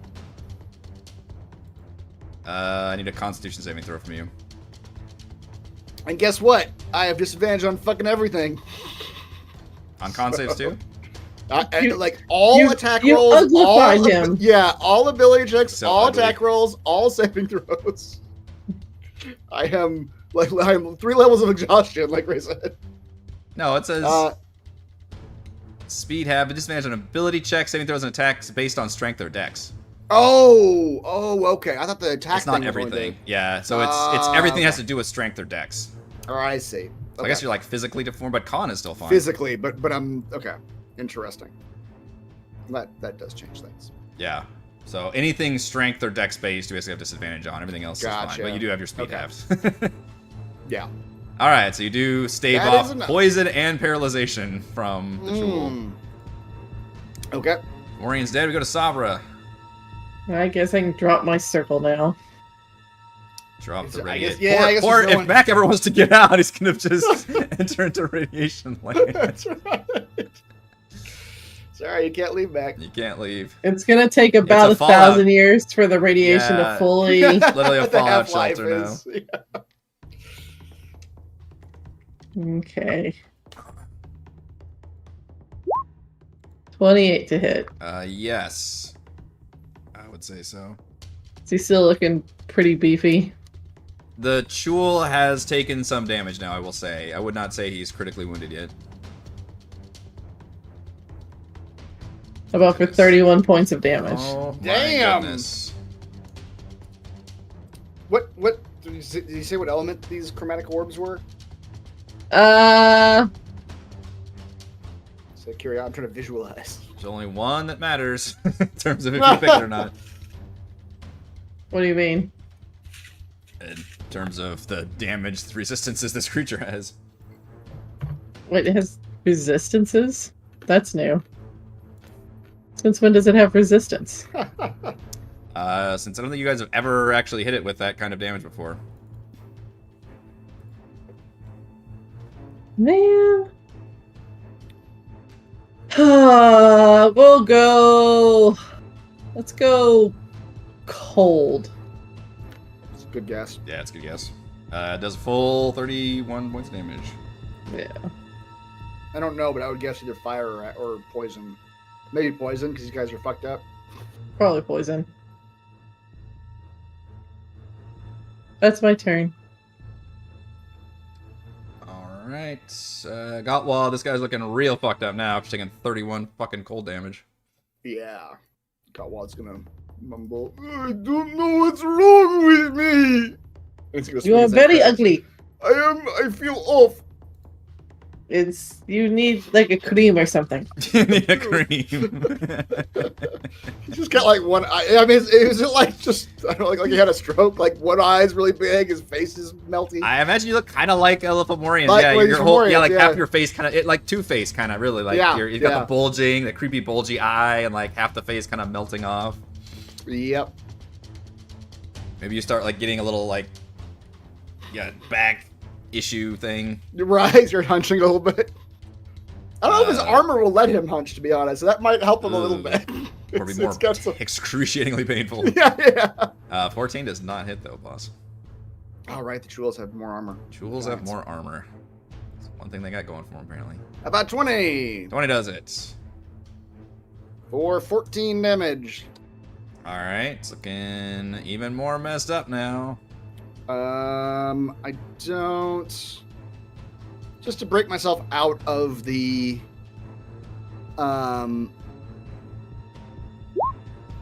I need a Constitution saving throw from you. And guess what? I have disadvantage on fucking everything. On con saves too? Like all attack you rolls, uglified him. Yeah, all ability checks, So all ugly. attack rolls, all saving throws. I'm 3 levels of exhaustion, like Ray said. No, it says speed have a disadvantage on ability checks, saving throws, and attacks based on strength or dex. Oh, okay. I thought the attack It's not thing was only everything. Yeah, so it's everything has to do with strength or dex. Oh, I see. So I guess you're like physically deformed, but con is still fine. physically, but I'm okay. Interesting. That does change things. Yeah. So anything strength or dex based, you basically have disadvantage on. Everything else is fine, Gotcha. but you do have your speed Okay. halves. Yeah. All right, so you do stave That is off enough. poison and paralyzation from the jewel. Okay. Orian's dead. We go to Sabra. I guess I can drop my circle now. Drop the I guess- radiation. yeah, I guess or he's if going- Mac ever wants to get out, he's gonna just enter into radiation land. That's right. Sorry, you can't leave back. You can't leave. It's gonna take about a 1,000 years for the radiation Yeah. to fully. Literally a The fallout half-life shelter now. is- yeah. Okay. 28 to hit. Yes. I would say so. Is he still looking pretty beefy? The Chul has taken some damage now, I will say. I would not say he's critically wounded yet. About for 31 points of damage. Oh, my Damn. goodness. What did you say what element these chromatic orbs were? Uh, So curious, I'm trying to visualize. There's only one that matters in terms of if you pick it or not. what do you mean? In terms of the damage resistances this creature has. Wait, it has resistances? That's new. Since when does it have resistance? Since I don't think you guys have ever actually hit it with that kind of damage before. Man. We'll go. Let's go cold. It's a good guess. Yeah, it's a good guess. It does a full 31 points of damage. Yeah. I don't know, but I would guess either fire or poison. Maybe poison because you guys are fucked up. Probably poison. That's my turn. Alright. Gotwald, this guy's looking real fucked up now after taking 31 fucking cold damage. Yeah. Gotwald's gonna mumble. I don't know what's wrong with me. You are very ugly. I feel off. You need like a cream or something. You need a cream. He's just got like one eye. I mean, is it like just I don't know, like he had a stroke? Like one eye is really big, his face is melty. I imagine you look kind of like a Lithomorian. Like- Yeah, like your whole Lithomorians, like yeah. half your face kind of like Two-Face kind of really like Yeah, you've got yeah. the bulging, the creepy bulgy eye, and like half the face kind of melting off. Yep. Maybe you start like getting a little like back issue thing. Right, you're hunching a little bit. I don't know if his Uh, armor will let him hunch, to be honest. So that might help him a little Ugh. bit. Or be more It's got some... excruciatingly painful. Yeah. 14 does not hit though, boss. All right, the Jewels have more armor. Jewels have more armor. That's one thing they got going for them apparently. About 20 20 does it. for 14 damage. All right, it's looking even more messed up now. I don't. Just to break myself out of the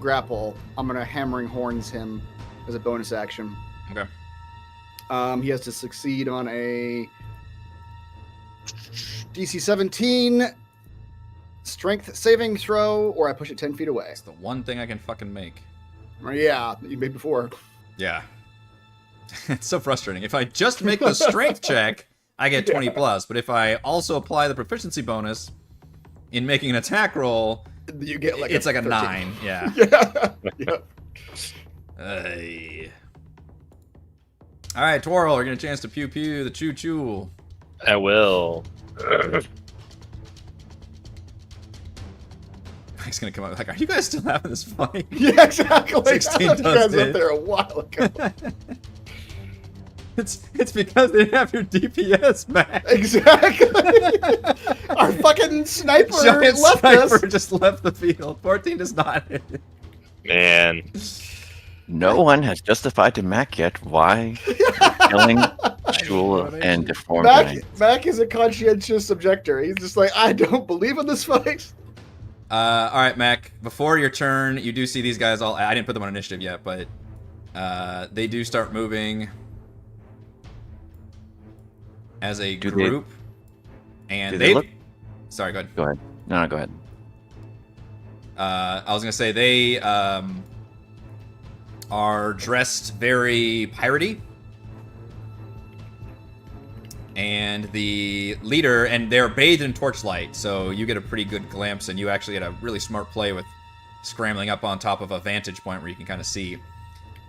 grapple, I'm gonna hammering horns him as a bonus action. Okay. He has to succeed on a DC 17 strength saving throw, or I push it 10 feet away. It's the one thing I can fucking make. Or, yeah, you made before. Yeah. It's so frustrating. If I just make the strength check, I get 20 plus. But if I also apply the proficiency bonus in making an attack roll, You get like it's like a 13. 9. Yeah. Yeah. Yep. Ay. All right, Twirl, we're getting a chance to pew pew the choo choo. I will. Mike's gonna come up like, are you guys still having this fight? Yeah, exactly. 16 I left you does guys hit. up there a while ago. It's because they didn't have your DPS back. Exactly. Our fucking sniper Giant left sniper us. just left the field. 14 does not hit. Man. No one has justified to Mac yet why killing Jewel and deformed giants. Mac is a conscientious objector. He's just like, I don't believe in this fight. All right, Mac. Before your turn, you do see these guys all. I didn't put them on initiative yet, but they do start moving as a Do they- group, and do they they. look- Sorry, go ahead. Go ahead. No, go ahead. I was gonna say they are dressed very piratey, and the leader, and they're bathed in torchlight, so you get a pretty good glimpse, and you actually get a really smart play with scrambling up on top of a vantage point where you can kind of see,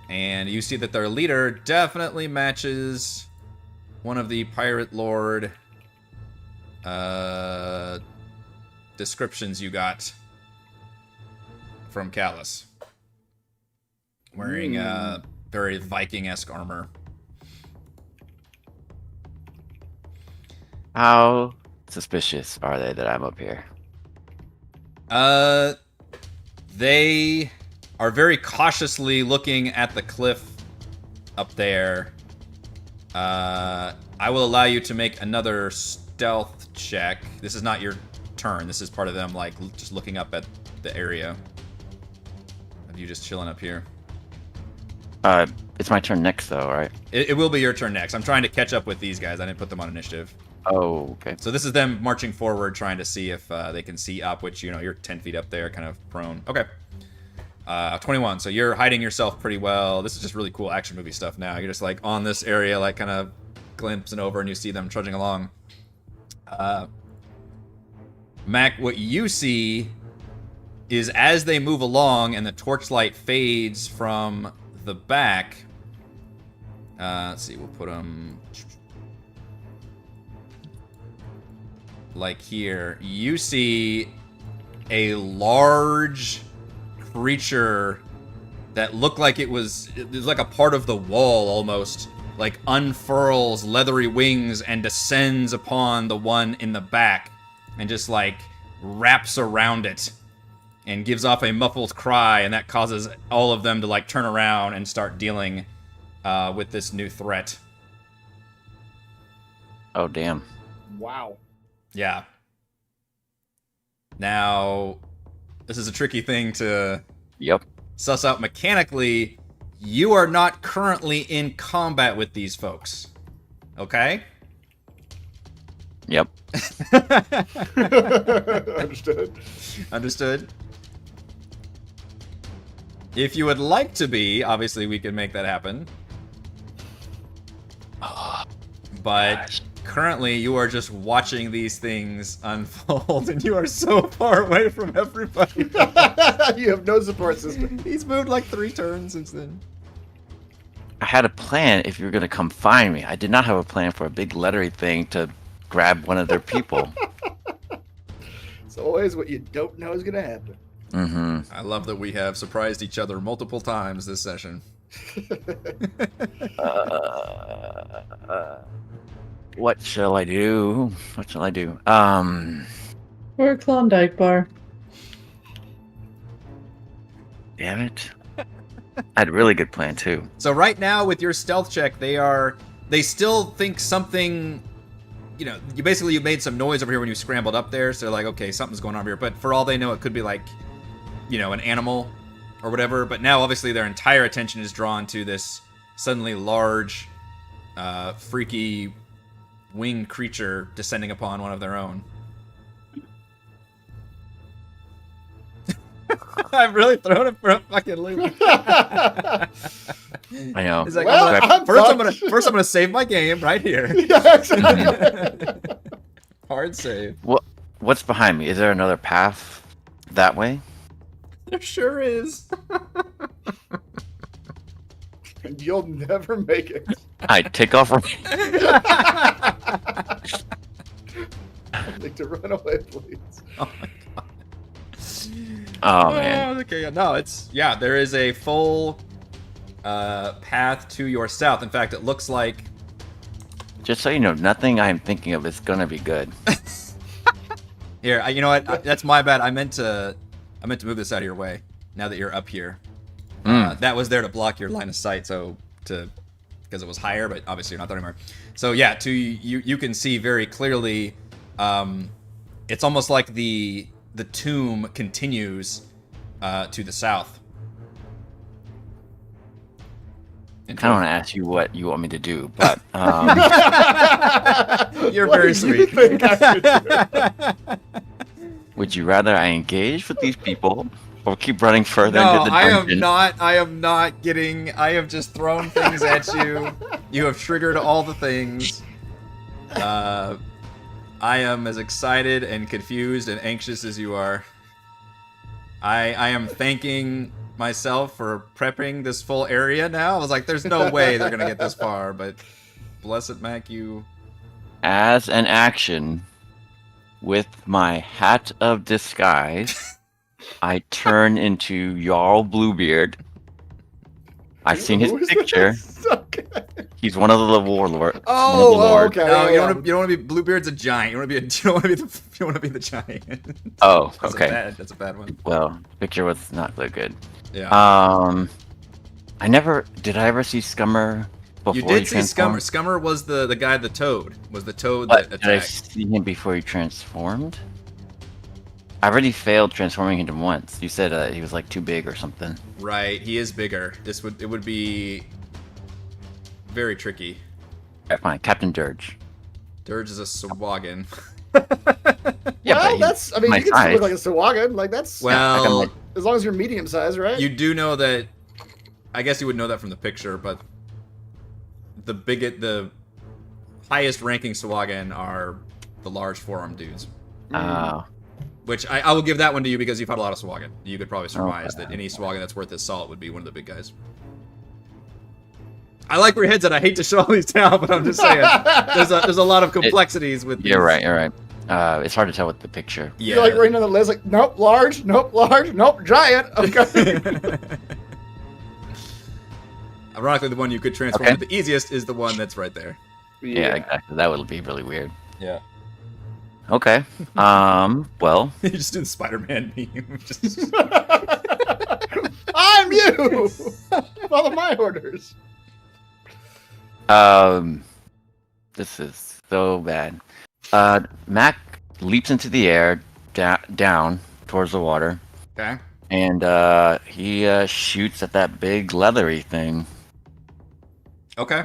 and you see that their leader definitely matches one of the pirate lord descriptions you got from Callus. Wearing very Viking-esque armor. How suspicious are they that I'm up here? They are very cautiously looking at the cliff up there. I will allow you to make another stealth check. This is not your turn. This is part of them, like, just looking up at the area. Of you just chilling up here. It's my turn next, though, right? It will be your turn next. I'm trying to catch up with these guys. I didn't put them on initiative. Oh, okay. So this is them marching forward, trying to see if they can see up, which, you know, you're 10 feet up there, kind of prone. Okay. 21. So you're hiding yourself pretty well. This is just really cool action movie stuff now. You're just, like, on this area, like, kind of glimpsing over, and you see them trudging along. Mac, what you see is as they move along and the torchlight fades from the back. Let's see, we'll put them like here. You see a large creature that looked like it was like a part of the wall almost, like unfurls leathery wings and descends upon the one in the back and just like wraps around it and gives off a muffled cry, and that causes all of them to like turn around and start dealing with this new threat. Oh, damn. Wow. Yeah. Now, this is a tricky thing to Yep. suss out mechanically. You are not currently in combat with these folks. Okay? Yep. Understood. Understood. If you would like to be, obviously we can make that happen. But currently you are just watching these things unfold and you are so far away from everybody. You have no support system. He's moved like 3 turns since then. I had a plan if you were going to come find me. I did not have a plan for a big lettery thing to grab one of their people. It's always what you don't know is going to happen. Mm-hmm. I love that we have surprised each other multiple times this session. What shall I do? What shall I do? Or a Klondike bar. Damn it. I had a really good plan too. So right now with your stealth check, they still think something, you know, you made some noise over here when you scrambled up there, so they're like, okay, something's going on here, but for all they know, it could be like, you know, an animal or whatever, but now obviously their entire attention is drawn to this suddenly large, freaky winged creature descending upon one of their own. I've really thrown it for a fucking loop. I know. It's like, Well, first I'm gonna save my game right here. Yeah, exactly. Hard save. What's behind me? Is there another path that way? There sure is. And you'll never make it. I take off. I'd like to run away, please. Oh my god. Oh man. Okay, no, there is a full path to your south. In fact, it looks like Just so you know, nothing I'm thinking of is gonna be good. here. You know what? That's my bad. I meant to move this out of your way. Now that you're up here, that was there to block your line of sight. So because it was higher, but obviously you're not there anymore. So yeah, you can see very clearly. It's almost like the tomb continues to the south. I kind of want to ask you what you want me to do, but You're What very do you sweet. think I should do? would you rather I engage with these people or keep running further No, into the I dungeon? am not getting. I have just thrown things at you. You have triggered all the things. I am as excited and confused and anxious as you are. I am thanking myself for prepping this full area now. I was like, there's no way they're gonna get this far, but blessed Mac, you. As an action, with my hat of disguise, I turn into Jarl Bluebeard. I've seen his Who is picture. this? Okay. He's one of the warlords. Oh, okay. No, you yeah. don't want to be Bluebeard's a giant. You want to be the giant. Oh, That's okay. That's a bad one. Well, picture was not so good. Yeah. Did I ever see Scummer before You did he see transformed? Scummer. Scummer was the guy, the toad. Was the toad But that did I attacked. see him before he transformed? I already failed transforming into him once. You said he was like too big or something. Right, he is bigger. It would be very tricky. Alright, fine. Captain Dirge. Dirge is a Sawagan. Yeah, Well, but that's. I mean, my you can still look like a Sawagan. Like that's. Well, as long as you're medium size, right? you do know that. I guess you would know that from the picture, but the highest ranking Sawagan are the large forearm dudes. Which I will give that one to you because you've had a lot of Sawagan. You could probably surmise that any Sawagan that's worth his salt would be one of the big guys. I like where your head's at. I hate to show all these down, but I'm just saying there's a lot of complexities with these. You're right. You're right. It's hard to tell with the picture. Yeah. You're like right on the list, like nope, large, nope, giant. Okay. Ironically, the one you could transform Okay. to the easiest is the one that's right there. Yeah, exactly. That would be really weird. Yeah. Okay. Well, You just do the Spider-Man meme. Just... I'm you. Follow my orders. this is so bad. Mac leaps into the air, down towards the water, Okay. and he shoots at that big leathery thing. Okay.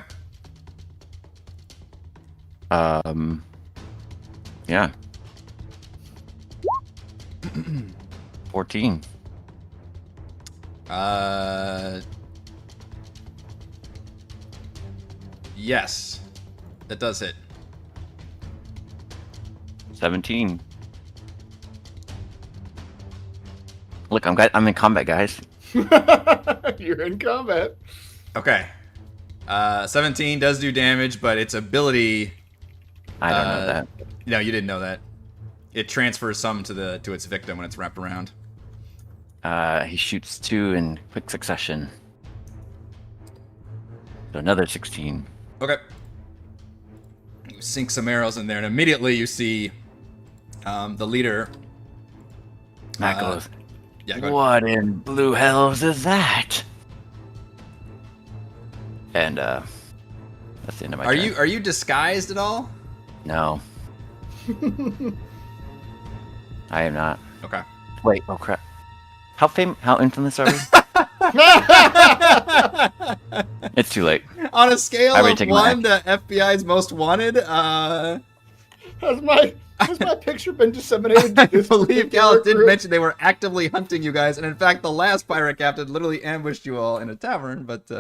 Yeah. 14. Yes, that does hit. 17. Look, I'm in combat, guys. You're in combat. Okay. 17 does do damage, but its ability. I don't know that. No, you didn't know that. It transfers some to its victim when it's wrapped around. He shoots 2 in quick succession. So another 16. Okay. You sink some arrows in there, and immediately you see the leader. Matt goes, Yeah, go ahead. what in blue hells is that? And that's the end of my turn. Are you disguised at all? No. I am not. Okay. Wait, oh crap. How infamous are we? It's too late. On a scale I already of taken my 1 to FBI's most wanted, Has my picture been disseminated? I To this believe particular Gal did group? mention they were actively hunting you guys, and in fact, the last pirate captain literally ambushed you all in a tavern. But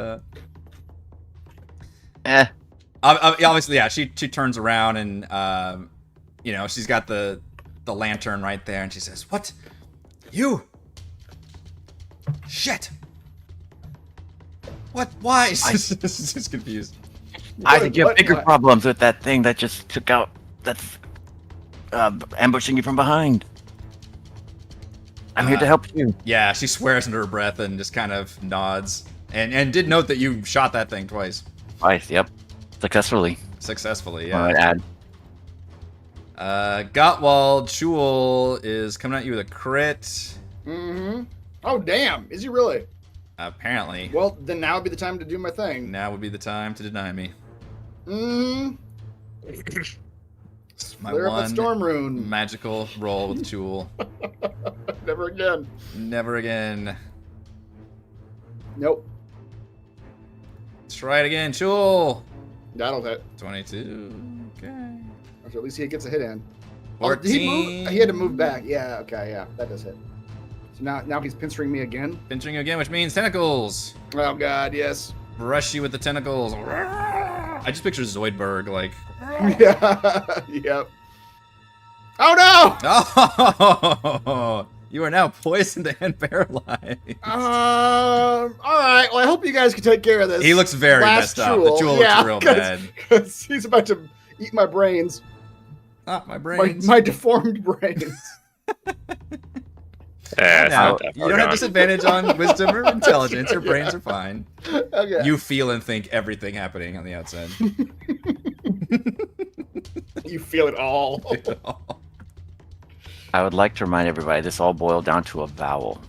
obviously, yeah, she turns around and she's got the lantern right there, and she says, "What? You? Shit! What? Why?" She's confused. I think you have bigger What? problems with that thing that just took out. That's ambushing you from behind. I'm here to help you. Yeah, she swears under her breath and just kind of nods, and did note that you shot that thing twice. Twice, yep. Successfully. Successfully, I might yeah. add. Gottwald Chul is coming at you with a crit. Mm-hmm. Oh, damn. Is he really? Apparently. Well, then now would be the time to do my thing. Now would be the time to deny me. Mm-hmm. My Clear up one that storm rune. magical roll with Chul. Never again. Never again. Nope. Let's try it again, Chul. That'll hit. 22. Okay. Or at least he gets a hit in. Oh, 14. did he move? He had to move back. Yeah, okay, yeah. That does hit. So now he's pinching me again. Pinching again, which means tentacles. Oh, God, yes. Brush you with the tentacles. I just picture Zoidberg, like. Yeah. Yep. Oh, no! Oh! You are now poisoned and paralyzed. All right. Well, I hope you guys can take care of this. He looks very Last messed up. The Jewel looks real bad. Because he's about to eat my brains. Ah, my brains. My deformed brains. It's Now, not that you far don't have gone. disadvantage on wisdom or intelligence. Your brains are fine. Okay. You feel and think everything happening on the outside. You feel it all. I would like to remind everybody this all boiled down to a vowel.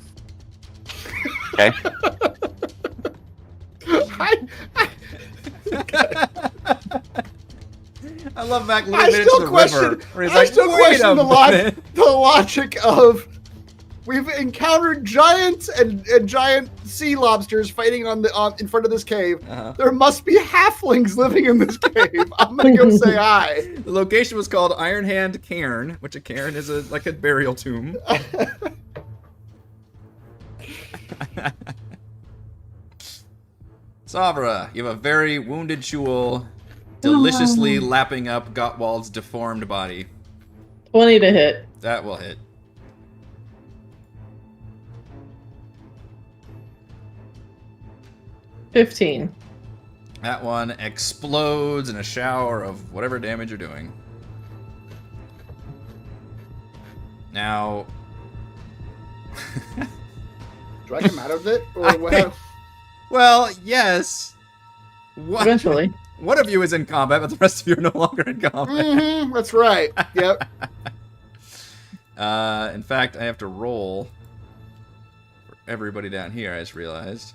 Okay? I love Mac I looking into still the question. river. Where he's I like, still "Wait question a minute." the logic of we've encountered giants and giant sea lobsters fighting in front of this cave. Uh-huh. There must be halflings living in this cave. I'm gonna go say hi. The location was called Ironhand Cairn, which a cairn is like a burial tomb. Savra, you have a very wounded Chul deliciously lapping up Gottwald's deformed body. 20 to hit. That will hit. $15. That one explodes in a shower of whatever damage you're doing. Now... Do I come out of it, or what? Well, yes. Eventually. One of you is in combat, but the rest of you are no longer in combat. Mm-hmm, that's right. Yep. In fact, I have to roll for everybody down here, I just realized.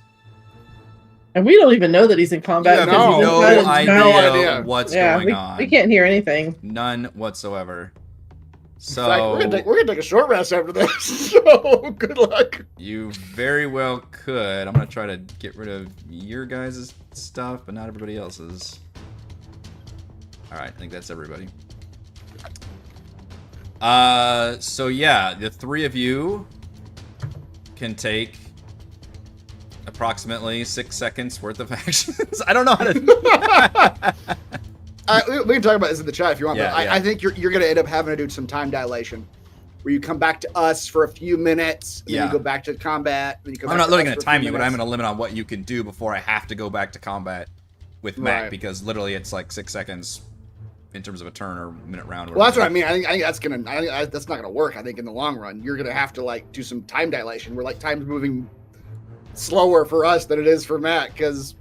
And we don't even know that he's in You combat. have because he's no inside his idea, idea. what's Yeah, going on. we can't hear anything. None whatsoever. In fact, So, we're gonna take a short rest after this. So good luck. you very well could. I'm going to try to get rid of your guys' stuff, but not everybody else's. Alright, I think that's everybody. So yeah, the three of you can take approximately 6 seconds worth of actions. I don't know how to. We can talk about this in the chat if you want. Yeah, but yeah. I think you're going to end up having to do some time dilation, where you come back to us for a few minutes, and then you go back to combat. Then you come I'm back not to looking us to for a time few you, but I'm minutes. going to limit on what you can do before I have to go back to combat with Mac, Right. because literally it's like 6 seconds in terms of a turn or minute round. Or Well, that's what I whatever. mean. I think that's not gonna work. I think in the long run, you're gonna have to like do some time dilation, where like time's moving slower for us than it is for Matt, because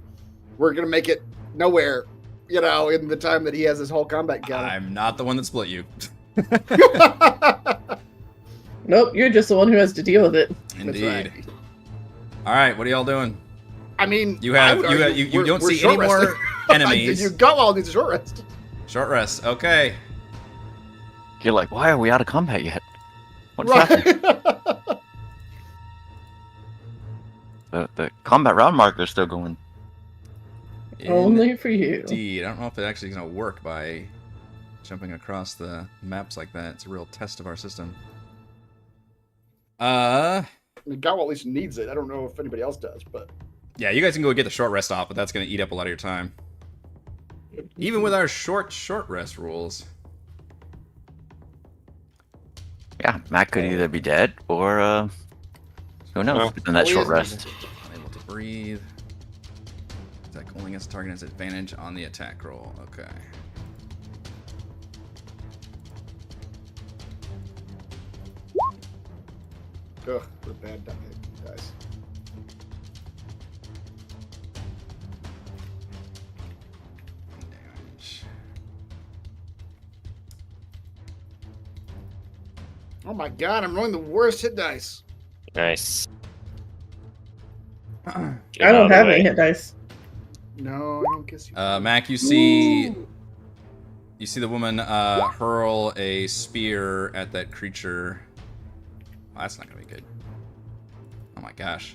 we're gonna make it nowhere, in the time that he has his whole combat gun. I'm not the one that split you. Nope, you're just the one who has to deal with it. Indeed. Right. All right, what are y'all doing? I mean, You have I would you argue you don't we're see any short more rested. enemies. You got all these short rest. Short rest. Okay. You're like, why are we out of combat yet? What's happening? The combat round marker is still going. Only for you. Indeed. I don't know if it actually is going to work by jumping across the maps like that. It's a real test of our system. I mean, Gawa at least needs it. I don't know if anybody else does, but Yeah, you guys can go get the short rest off, but that's going to eat up a lot of your time. Even with our short rest rules. Yeah, Matt could either be dead or who knows? In that short rest. Unable to breathe. Attack only against the target has advantage on the attack roll. Okay. ugh, we're bad guys. Damage. Oh my god, I'm rolling the worst hit dice. Nice. Get I out of don't the have way. any hit dice. No, I don't guess you. Mac, you see the woman hurl a spear at that creature. Oh, that's not gonna be good. Oh my gosh.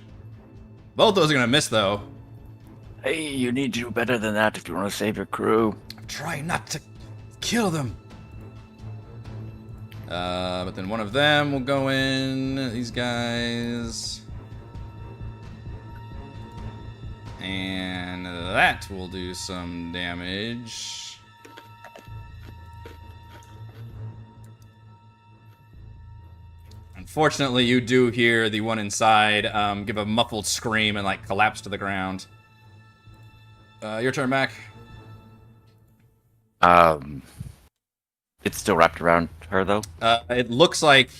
Both those are gonna miss though. Hey, you need to do better than that if you want to save your crew. I'm trying not to kill them. But then one of them will go in. These guys. And that will do some damage. Unfortunately, you do hear the one inside give a muffled scream and like collapse to the ground. Your turn, Mac. It's still wrapped around her though. It looks like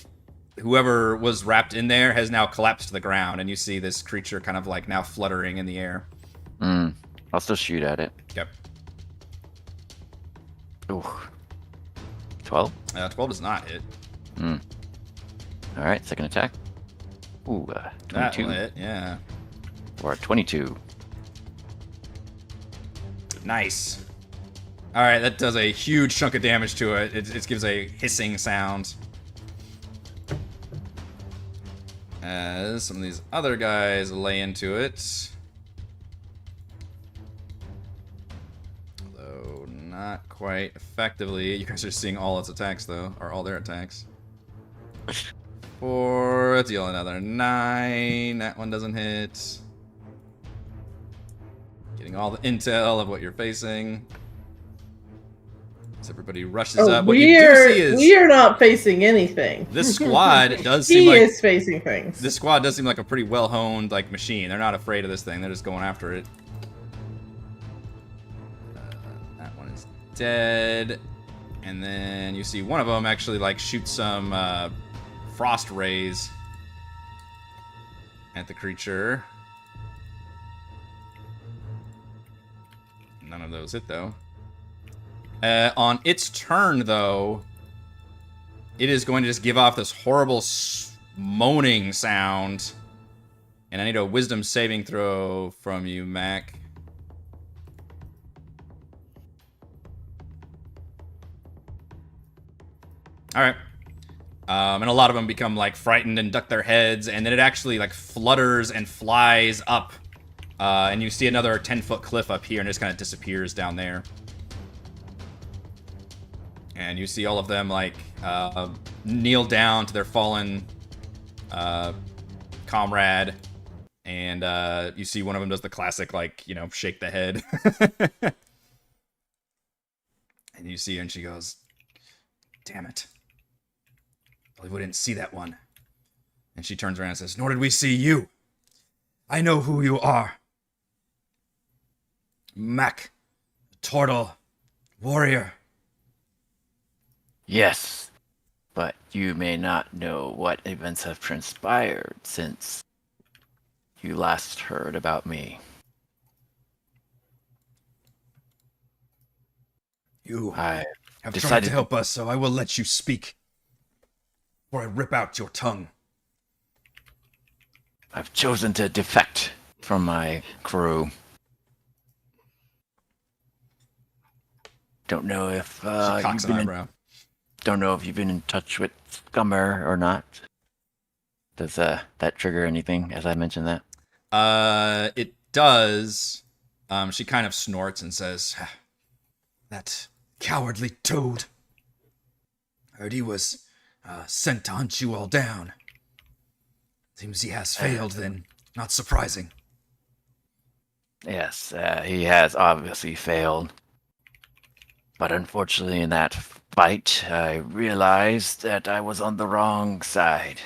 whoever was wrapped in there has now collapsed to the ground, and you see this creature kind of like now fluttering in the air. I'll still shoot at it. Yep. Ooh. 12. 12 does not hit. All right, second attack. Ooh, That 22 will hit, yeah. or 22. Nice. All right, that does a huge chunk of damage to it. It gives a hissing sound. As some of these other guys lay into it. Although not quite effectively. You guys are seeing all its attacks though, or all their attacks. 4, deal another 9. That one doesn't hit. Getting all the intel of what you're facing. As everybody rushes up. What you do see is we are not facing anything. this squad does seem He like is facing things. this squad does seem like a pretty well-honed like machine. They're not afraid of this thing. They're just going after it. That one is dead. And then you see one of them actually like shoot some frost rays at the creature. None of those hit though. On its turn though, it is going to just give off this horrible moaning sound. And I need a wisdom saving throw from you, Mac. Alright. And a lot of them become like frightened and duck their heads, and then it actually like flutters and flies up. And you see another 10-foot cliff up here and it just kind of disappears down there. And you see all of them like kneel down to their fallen comrade, and you see one of them does the classic, like, shake the head. And you see her, and she goes, "Damn it. I believe we didn't see that one." And she turns around and says, "Nor did we see you. I know who you are. Mac, turtle, warrior." Yes, but you may not know what events have transpired since you last heard about me. You I have tried decided to help us, so I will let you speak, or I rip out your tongue. I've chosen to defect from my crew. Don't know if She cocks an eyebrow. don't know if you've been in touch with Scummer or not. Does that trigger anything? As I mentioned that. It does. She kind of snorts and says, "That cowardly toad. Heard he was sent to hunt you all down. Seems he has failed then. Not surprising." Yes, he has obviously failed. But unfortunately, in that fight, I realized that I was on the wrong side.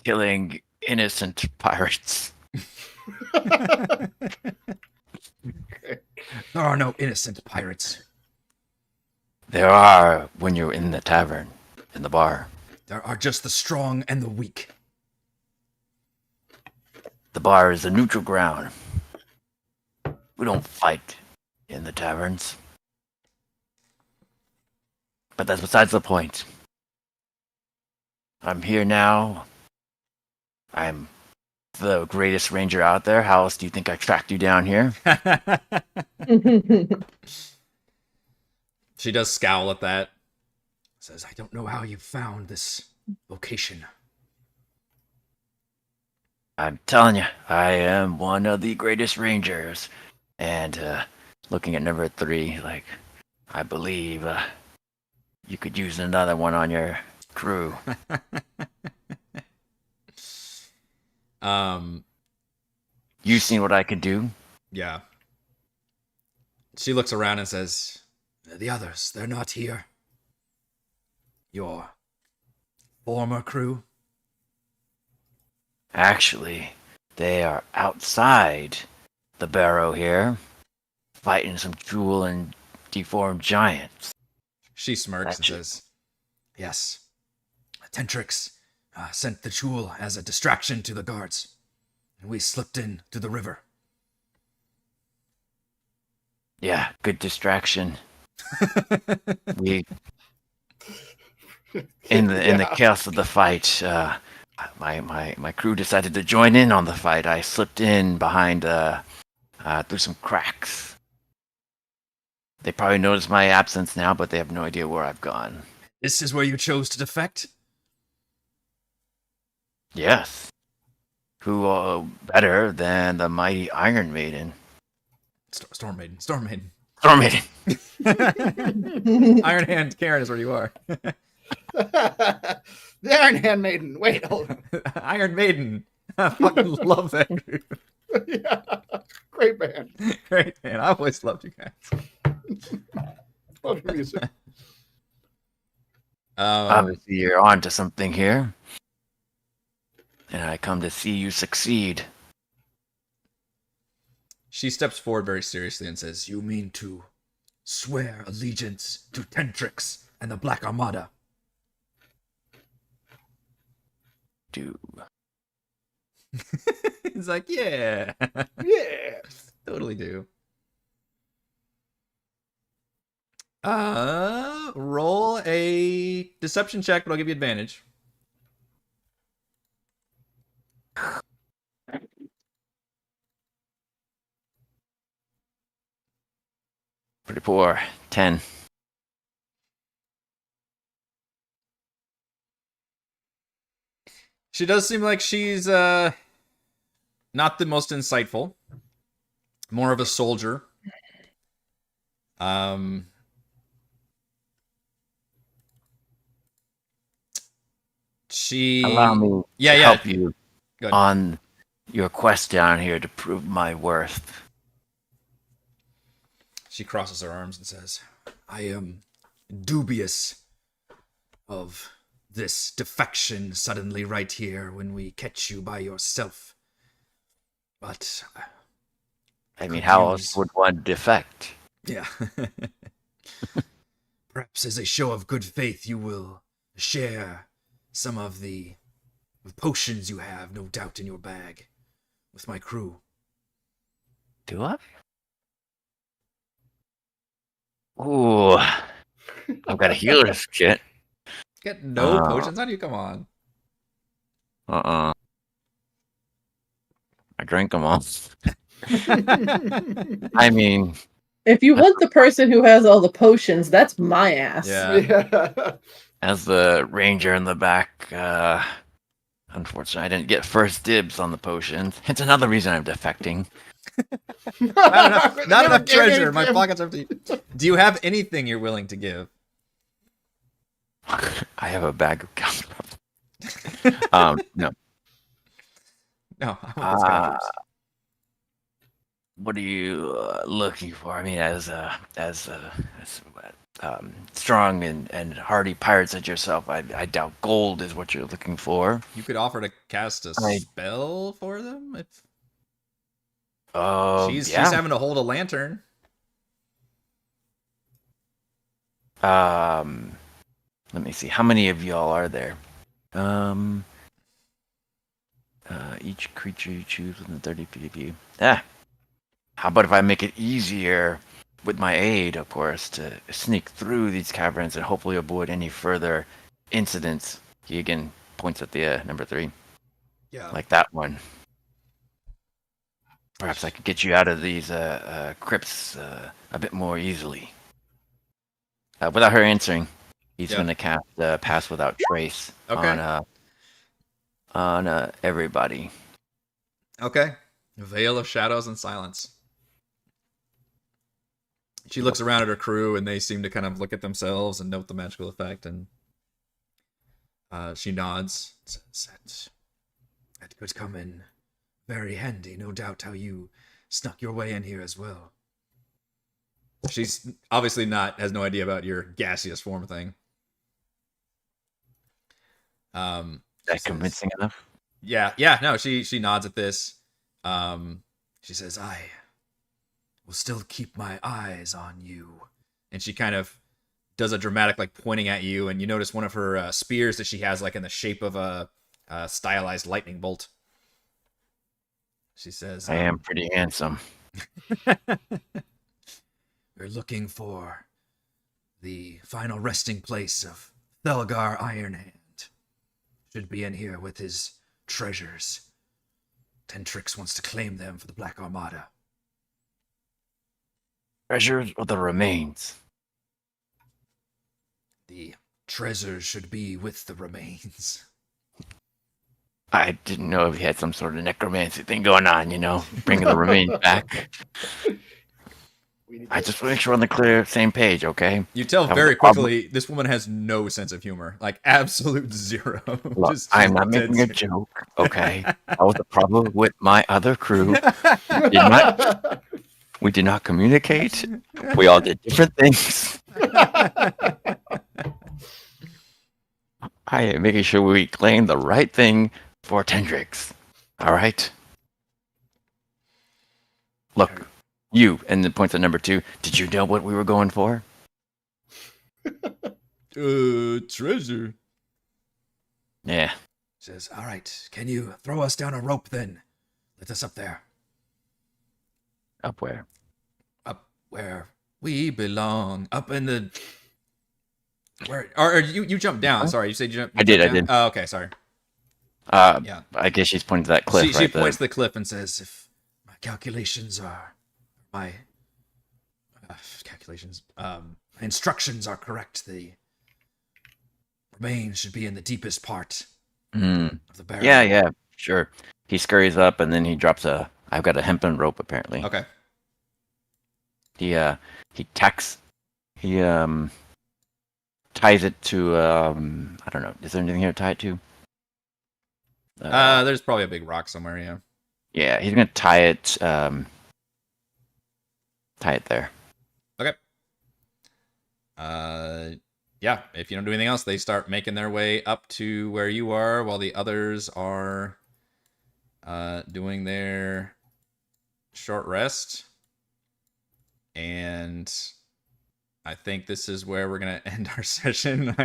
Killing innocent pirates. There are no innocent pirates. There are when you're in the tavern, in the bar. There are just the strong and the weak. The bar is a neutral ground. We don't fight in the taverns. But that's besides the point. I'm here now. I'm the greatest ranger out there. How else do you think I tracked you down here? She does scowl at that. Says, "I don't know how you found this location." I'm telling you, I am one of the greatest rangers. And looking at number 3, like, I believe you could use another one on your crew. You seen what I could do? Yeah. She looks around and says, "The others, they're not here. Your former crew?" Actually, they are outside the barrow here, fighting some jewel and deformed giants. She smirks and Gotcha. says, "Yes, Tentrix sent the jewel as a distraction to the guards, and we slipped in to the river." Yeah, good distraction. We in the chaos of the fight, my crew decided to join in on the fight. I slipped in behind through some cracks. They probably noticed my absence now, but they have no idea where I've gone. "This is where you chose to defect?" Yes. Who better than the mighty Iron Maiden? Storm Maiden. Storm Maiden. Storm Maiden. Ironhand Cairn is where you are. The Ironhand Maiden. Wait, hold on. Iron Maiden. I fucking love that group. Yeah, great band. Great, man. I always loved you guys. Love your music. Obviously, you're on to something here. And I come to see you succeed. She steps forward very seriously and says, "You mean to swear allegiance to Tentrix and the Black Armada?" Do. He's like, "Yeah." Yeah. Totally do. Roll a deception check, but I'll give you advantage. Pretty poor. 10. She does seem like she's not the most insightful. More of a soldier. She Allow me Yeah, to yeah. help you Go ahead. on your quest down here to prove my worth. She crosses her arms and says, I am dubious of this defection suddenly right here when we catch you by yourself. But I mean, could how use- else would one defect? Yeah. Perhaps as a show of good faith, you will share some of the potions you have, no doubt, in your bag with my crew. Do I? Ooh, I've got a healer's kit. Get no Uh. potions on you? Come on. I drank them all. I mean, If you want the person who has all the potions, that's my ass. Yeah. Yeah. as the ranger in the back, unfortunately, I didn't get first dibs on the potions. It's another reason I'm defecting. Not enough treasure. My pockets are empty. Do you have anything you're willing to give? I have a bag of gumdrops. No. No, I want this guy first. What are you looking for? I mean, as strong and hardy pirates as yourself, I doubt gold is what you're looking for. You could offer to cast a I- spell for them. If she's Yeah. having to hold a lantern. Let me see. How many of y'all are there? Each creature you choose within 30 feet of you. How about if I make it easier with my aid, of course, to sneak through these caverns and hopefully avoid any further incidents? He again points at the number 3, Yeah. like that one. Perhaps I could get you out of these crypts a bit more easily. Without her answering, he's Yeah. going to cast Pass Without Trace Okay. on everybody. Okay. Veil of shadows and silence. She looks around at her crew, and they seem to kind of look at themselves and note the magical effect, and she nods. Says, that could come in very handy, no doubt, how you snuck your way in here as well. She's obviously has no idea about your gaseous form thing. Is that convincing enough? Yeah, no, she nods at this. She says, I will still keep my eyes on you. And she kind of does a dramatic, like, pointing at you, and you notice one of her spears that she has, like, in the shape of a stylized lightning bolt. She says, I am pretty handsome. we're looking for the final resting place of Thelgar Ironhand. Should be in here with his treasures. Tentrix wants to claim them for the Black Armada. Treasures or the remains? The treasures should be with the remains. I didn't know if he had some sort of necromancy thing going on, bringing the remains back. I just want to make sure we're on the same page, okay? You tell That was very the problem. quickly, this woman has no sense of humor. Like, absolute zero. Look, I'm not dead making a serious. joke, okay? That was the problem with my other crew. We did not communicate. We all did different things. I am making sure we claim the right thing for Tendrix. All right? Look, you, and then points at number 2. Did you know what we were going for? Treasure. Yeah. Says, all right, can you throw us down a rope then? Let us up there. Up where? Up where we belong. Up in the... Where? Or you jumped down. Sorry, you said you jumped I did, down? I did. Oh, okay, sorry. Yeah. I guess she's pointing to that cliff, She right? points to the cliff and says, if my calculations are... My instructions are correct, the remains should be in the deepest part of the barrow. Yeah, sure. He scurries up and then he drops I've got a hempen rope apparently. Okay. He ties it to I don't know. Is there anything here to tie it to? There's probably a big rock somewhere. Yeah. Yeah, he's gonna tie it. Tie it there. Okay. Yeah. If you don't do anything else, they start making their way up to where you are, while the others are doing their short rest. And I think this is where we're gonna end our session.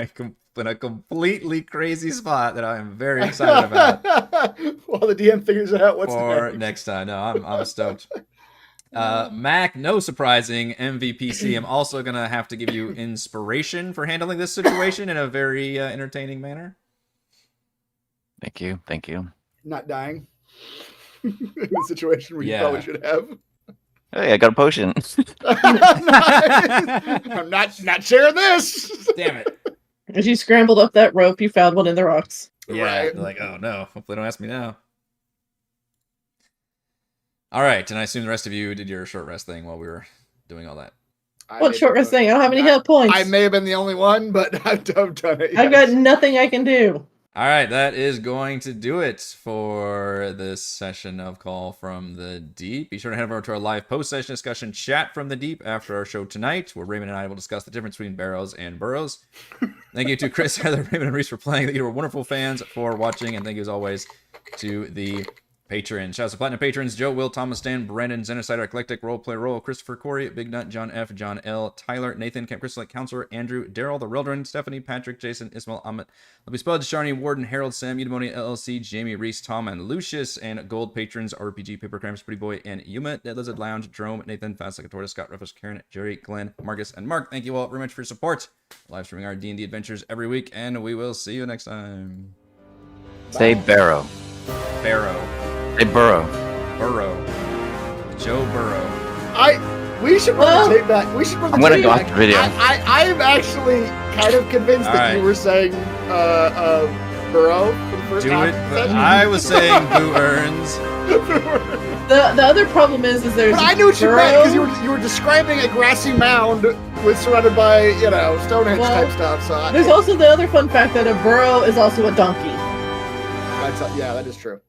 In a completely crazy spot that I am very excited about. While the DM figures out what's for next time. No, I'm stoked. Mac, no surprising MVPC. I'm also gonna have to give you inspiration for handling this situation in a very entertaining manner. Thank you. Thank you. Not dying. In a situation where you probably should have. Hey, I got a potion. I'm not sharing this. Damn it. As you scrambled up that rope, you found one in the rocks. Yeah, Right. like, oh no, hopefully don't ask me now. All right, and I assume the rest of you did your short rest thing while we were doing all that. What short rest thing? I don't have any hit points. I may have been the only one, but I've done it. Yes. I've got nothing I can do. All right, that is going to do it for this session of Call from the Deep. Be sure to head over to our live post-session discussion chat from the Deep after our show tonight, where Raymond and I will discuss the difference between barrows and burrows. Thank you to Chris, Heather, Raymond, and Reese for playing. Thank you to our wonderful fans for watching, and thank you as always to the patrons. Shout out to Platinum patrons: Joe, Will, Thomas, Stan, Brandon, Xenocider, Eclectic, Roleplay Roll, Christopher, Corey, Big Nut, John F, John L, Tyler, Nathan, Camp Crystal, Counselor, Andrew, Daryl, The Reldren, Stephanie, Patrick, Jason, Ismail, Amit, Libby Spud, Sharni, Warden, Harold, Sam, Eudaimonia, LLC, Jamie, Reese, Tom, and Lucius, and gold patrons: RPG, Paper Crimes, Pretty Boy, and Yuma, Dead Lizard Lounge, Jerome, Nathan, Fast Like a Tortoise, Scott, Rufus, Karen, Jerry, Glenn, Marcus, and Mark. Thank you all very much for your support. Live streaming our D&D adventures every week, and we will see you next time. Say barrow. Barrow. Say burrow. Burrow. Joe Burrow. We should run the tape back. We should run the I'm gonna tape go back. off the video. I am actually kind of convinced that Alright. you were saying burrow for the first Do time. it. But I was saying Boo Earns. The other problem is there's But I knew what you meant burrow. because you were describing a grassy mound with surrounded by Stonehenge type stuff. So There's also the other fun fact that a burrow is also a donkey. yeah, that is true.